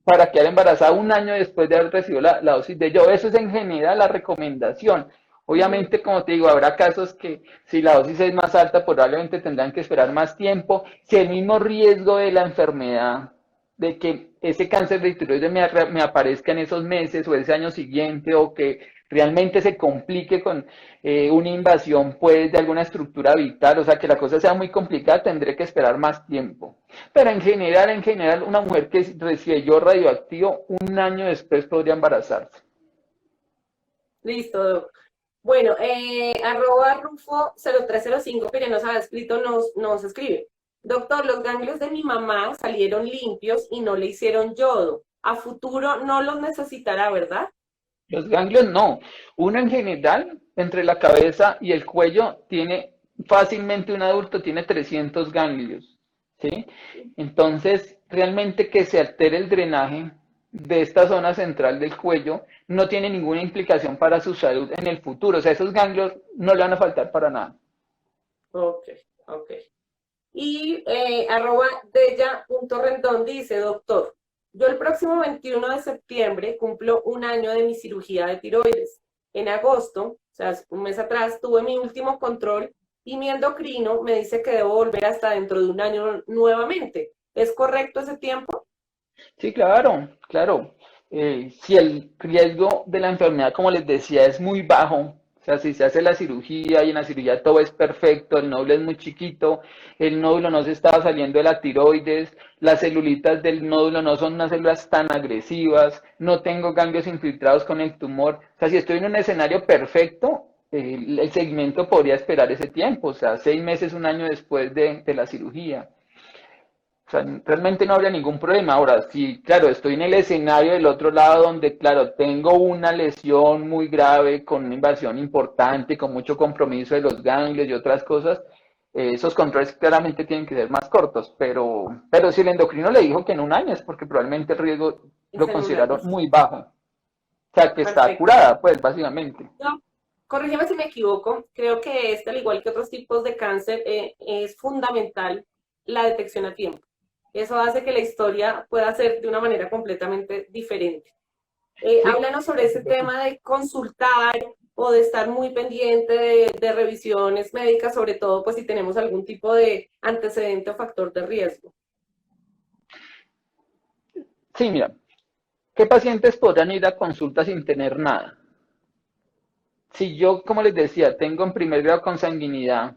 Speaker 2: para quedar embarazada un año después de haber recibido la dosis de yodo. Eso es en general la recomendación.
Speaker 1: Ujú.
Speaker 2: Obviamente, como te digo, habrá casos que si la dosis es más alta, probablemente tendrán que esperar más tiempo. Si el mismo riesgo de la enfermedad, de que ese cáncer de tiroides me aparezca en esos meses o ese año siguiente, o que realmente se complique con una invasión pues de alguna estructura vital, o sea, que la cosa sea muy complicada, tendré que esperar más tiempo. Pero en general, una mujer que recibió radioactivo un año después podría embarazarse.
Speaker 1: Listo, Doc. Bueno, arroba Rufo0305, que ya nos había escrito, nos escribe. Doctor, los ganglios de mi mamá salieron limpios y no le hicieron yodo. A futuro no los necesitará, ¿verdad?
Speaker 2: Los ganglios no. Uno en general, entre la cabeza y el cuello, tiene fácilmente un adulto tiene 300 ganglios, ¿sí? Entonces, realmente que se altere el drenaje de esta zona central del cuello no tiene ninguna implicación para su salud en el futuro. O sea, esos ganglios no le van a faltar para nada.
Speaker 1: Ok, ok. Y arroba Della.Rendón dice, doctor, yo el próximo 21 de septiembre cumplo un año de mi cirugía de tiroides. En agosto, o sea, un mes atrás, tuve mi último control y mi endocrino me dice que debo volver hasta dentro de un año nuevamente. ¿Es correcto ese tiempo?
Speaker 2: Sí, claro, claro. Si el riesgo de la enfermedad, como les decía, es muy bajo, o sea, si se hace la cirugía y en la cirugía todo es perfecto, el nódulo es muy chiquito, el nódulo no se estaba saliendo de la tiroides, las celulitas del nódulo no son unas células tan agresivas, no tengo ganglios infiltrados con el tumor, o sea, si estoy en un escenario perfecto, el seguimiento podría esperar ese tiempo, o sea, 6 meses, un año después de la cirugía. O sea, realmente no habría ningún problema. Ahora, si, claro, estoy en el escenario del otro lado donde, claro, tengo una lesión muy grave con una invasión importante, con mucho compromiso de los ganglios y otras cosas, esos controles claramente tienen que ser más cortos. Pero si el endocrino le dijo que en un año es porque probablemente el riesgo
Speaker 1: Es
Speaker 2: lo
Speaker 1: en un año.
Speaker 2: consideraron muy bajo. O sea, que está
Speaker 1: Perfecto.
Speaker 2: curada, pues, básicamente.
Speaker 1: No, corrígeme si me equivoco, creo que este, al igual que otros tipos de cáncer, es fundamental la detección a tiempo. Eso hace que la historia pueda ser de una manera completamente diferente.
Speaker 2: Sí,
Speaker 1: Háblanos sobre ese tema de consultar o de estar muy pendiente de revisiones médicas, sobre todo pues si tenemos algún tipo de antecedente o factor de riesgo.
Speaker 2: sí, mira, ¿qué pacientes podrán ir a consulta sin tener nada? Si yo, como les decía, tengo en primer grado consanguinidad,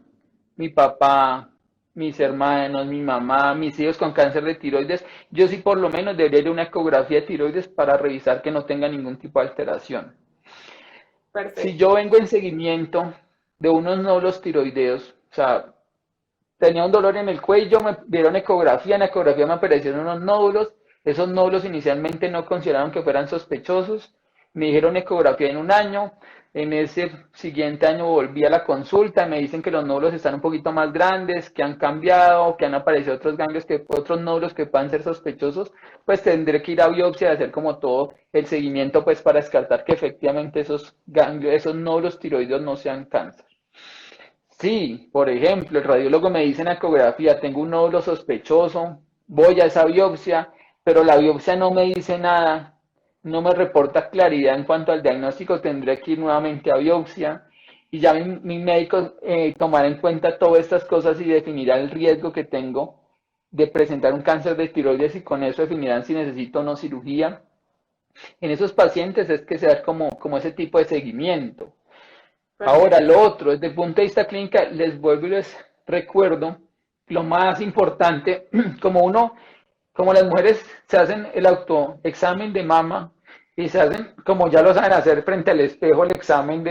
Speaker 2: mi papá, mis hermanos, mi mamá, mis hijos con cáncer de tiroides, yo sí por lo menos debería ir a una ecografía de tiroides para revisar que no tenga ningún tipo de alteración. Si
Speaker 1: Perfecto.
Speaker 2: yo vengo en seguimiento de unos nódulos tiroideos, o sea, tenía un dolor en el cuello, me dieron ecografía, en la ecografía me aparecieron unos nódulos, esos nódulos inicialmente no consideraron que fueran sospechosos, me dijeron ecografía en un año, en ese siguiente año volví a la consulta, me dicen que los nódulos están un poquito más grandes, que han cambiado, que han aparecido otros ganglios, otros nódulos que puedan ser sospechosos, pues tendré que ir a biopsia y hacer como todo el seguimiento pues para descartar que efectivamente esos ganglios, esos nódulos tiroideos no sean cáncer. Sí, por ejemplo, el radiólogo me dice en la ecografía, tengo un nódulo sospechoso, voy a esa biopsia, pero la biopsia no me dice nada, no me reporta claridad en cuanto al diagnóstico, tendré que ir nuevamente a biopsia y ya mi médico tomará en cuenta todas estas cosas y definirá el riesgo que tengo de presentar un cáncer de tiroides y con eso definirán si necesito o no cirugía. En esos pacientes es que se da como ese tipo de seguimiento. Ahora,
Speaker 1: Perfecto.
Speaker 2: lo otro, desde el punto de vista clínica, les vuelvo y les recuerdo lo más importante, como las mujeres se hacen el autoexamen de mama y se hacen, como ya lo saben hacer frente al espejo, el examen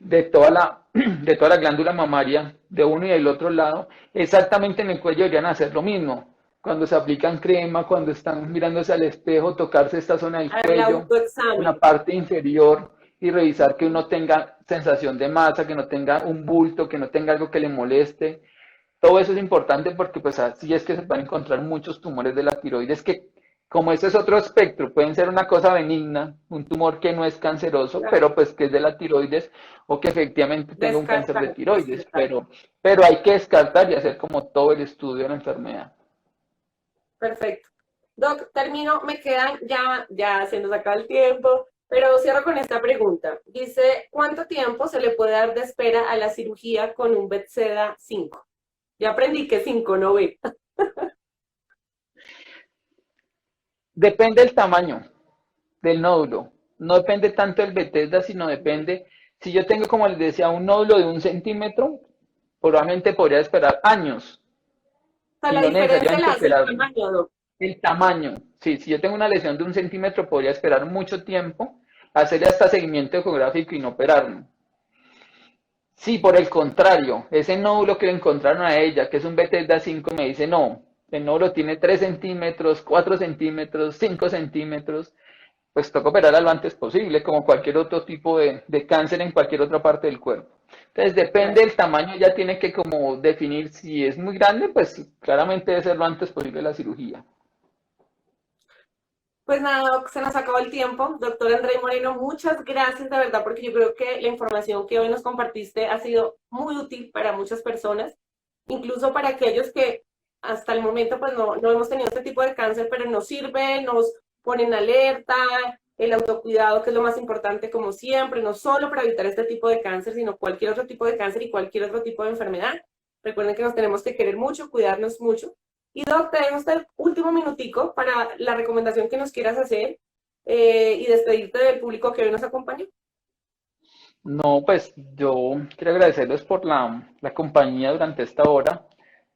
Speaker 2: de toda la glándula mamaria de uno y del otro lado, exactamente en el cuello deberían hacer lo mismo. Cuando se aplican crema, cuando están mirándose al espejo, tocarse esta zona del
Speaker 1: El
Speaker 2: cuello, una
Speaker 1: autoexamen.
Speaker 2: parte inferior y revisar que uno tenga sensación de masa, que no tenga un bulto, que no tenga algo que le moleste. Todo eso es importante porque pues así es que se van a encontrar muchos tumores de la tiroides que como ese es otro espectro, pueden ser una cosa benigna, un tumor que no es canceroso,
Speaker 1: Claro,
Speaker 2: pero pues que es de la tiroides, o que efectivamente tenga un cáncer de
Speaker 1: descartar,
Speaker 2: tiroides,
Speaker 1: descartar.
Speaker 2: pero hay que descartar y hacer como todo el estudio de la enfermedad.
Speaker 1: Perfecto. Doc, termino, me quedan, ya se nos acaba el tiempo, pero cierro con esta pregunta. Dice, ¿cuánto tiempo se le puede dar de espera a la cirugía con un Bethesda 5? Ya aprendí que 5 no ve.
Speaker 2: Depende del tamaño del nódulo, no depende tanto del Bethesda, sino depende, si yo tengo, como les decía, un nódulo de 1 centímetro, probablemente podría esperar años
Speaker 1: O sea,
Speaker 2: y
Speaker 1: la
Speaker 2: no
Speaker 1: diferencia la
Speaker 2: necesariamente
Speaker 1: hace el
Speaker 2: operar.
Speaker 1: tamaño, Doc.
Speaker 2: El tamaño, sí, si yo tengo una lesión de 1 centímetro, podría esperar mucho tiempo, hacerle hasta seguimiento ecográfico y no operarme. Si por el contrario, ese nódulo que le encontraron a ella, que es un Bethesda 5, me dice no, el nódulo tiene 3 centímetros, 4 centímetros, 5 centímetros, pues toca operarla lo antes posible, como cualquier otro tipo de cáncer en cualquier otra parte del cuerpo. Entonces, depende
Speaker 1: Claro.
Speaker 2: del tamaño, ya tiene que como definir si es muy grande, pues claramente debe ser lo antes posible la cirugía.
Speaker 1: Pues nada, Doc, se nos acabó el tiempo. Doctor André Moreno, muchas gracias de verdad, porque yo creo que la información que hoy nos compartiste ha sido muy útil para muchas personas, incluso para aquellos que hasta el momento pues no hemos tenido este tipo de cáncer, pero nos sirve, nos ponen alerta, el autocuidado, que es lo más importante como siempre, no solo para evitar este tipo de cáncer, sino cualquier otro tipo de cáncer y cualquier otro tipo de enfermedad. Recuerden que nos tenemos que querer mucho, cuidarnos mucho. Y Doc, te dejo este último minutico para la recomendación que nos quieras hacer y despedirte del público que hoy nos acompañó.
Speaker 2: No, pues yo quiero agradecerles por la compañía durante esta hora.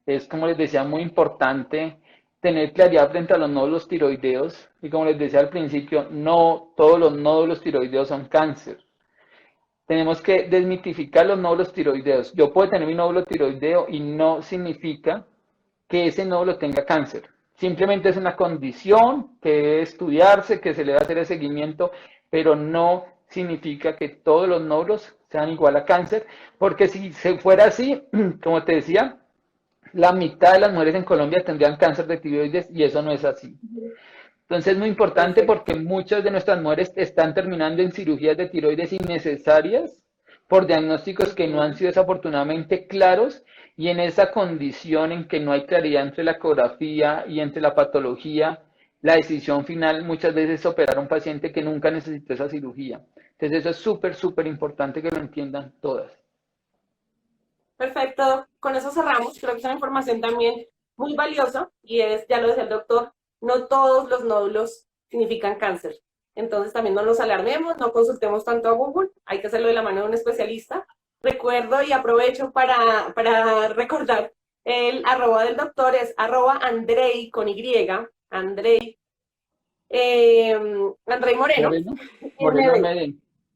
Speaker 2: Es, como les decía, muy importante tener claridad frente a los nódulos tiroideos. Y como les decía al principio, no todos los nódulos tiroideos son cáncer. Tenemos que desmitificar los nódulos tiroideos. Yo puedo tener mi nódulo tiroideo y no significa que ese nódulo tenga cáncer. Simplemente es una condición que debe estudiarse, que se le va a hacer el seguimiento, pero no significa que todos los nódulos sean igual a cáncer, porque si se fuera así, como te decía, la mitad de las mujeres en Colombia tendrían cáncer de tiroides y eso no es así. Entonces es muy importante
Speaker 1: Perfecto.
Speaker 2: porque muchas de nuestras mujeres están terminando en cirugías de tiroides innecesarias por diagnósticos que no han sido desafortunadamente claros, y en esa condición en que no hay claridad entre la ecografía y entre la patología, la decisión final muchas veces es operar a un paciente que nunca necesitó esa cirugía. Entonces eso es súper, súper importante que lo entiendan todas.
Speaker 1: Perfecto, con eso cerramos. Creo que es una información también muy valiosa y es, ya lo decía el doctor, no todos los nódulos significan cáncer. Entonces también no nos alarmemos, no consultemos tanto a Google, hay que hacerlo de la mano de un especialista. Recuerdo y aprovecho para recordar el arroba del doctor es arroba Andrei con Y, Andrei, Andrei Moreno,
Speaker 2: Moreno, Moreno
Speaker 1: MD,
Speaker 2: MD.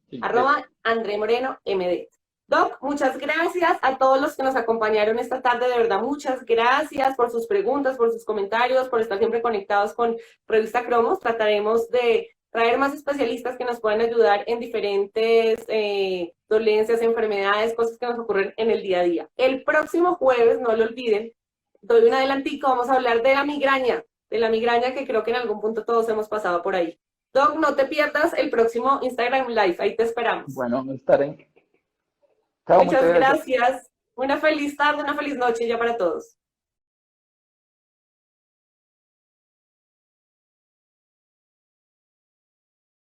Speaker 2: Sí, eso.
Speaker 1: arroba André Moreno MD. Doc, muchas gracias a todos los que nos acompañaron esta tarde, de verdad, muchas gracias por sus preguntas, por sus comentarios, por estar siempre conectados con Revista Cromos. Trataremos de traer más especialistas que nos puedan ayudar en diferentes dolencias, enfermedades, cosas que nos ocurren en el día a día. El próximo jueves, no lo olviden, doy un adelantico, vamos a hablar de la migraña que creo que en algún punto todos hemos pasado por ahí. Doc, no te pierdas el próximo Instagram Live, ahí te esperamos.
Speaker 2: Bueno, estaré. Chao, muchas
Speaker 1: Muchas
Speaker 2: gracias.
Speaker 1: gracias. Una feliz tarde, una feliz noche ya para todos.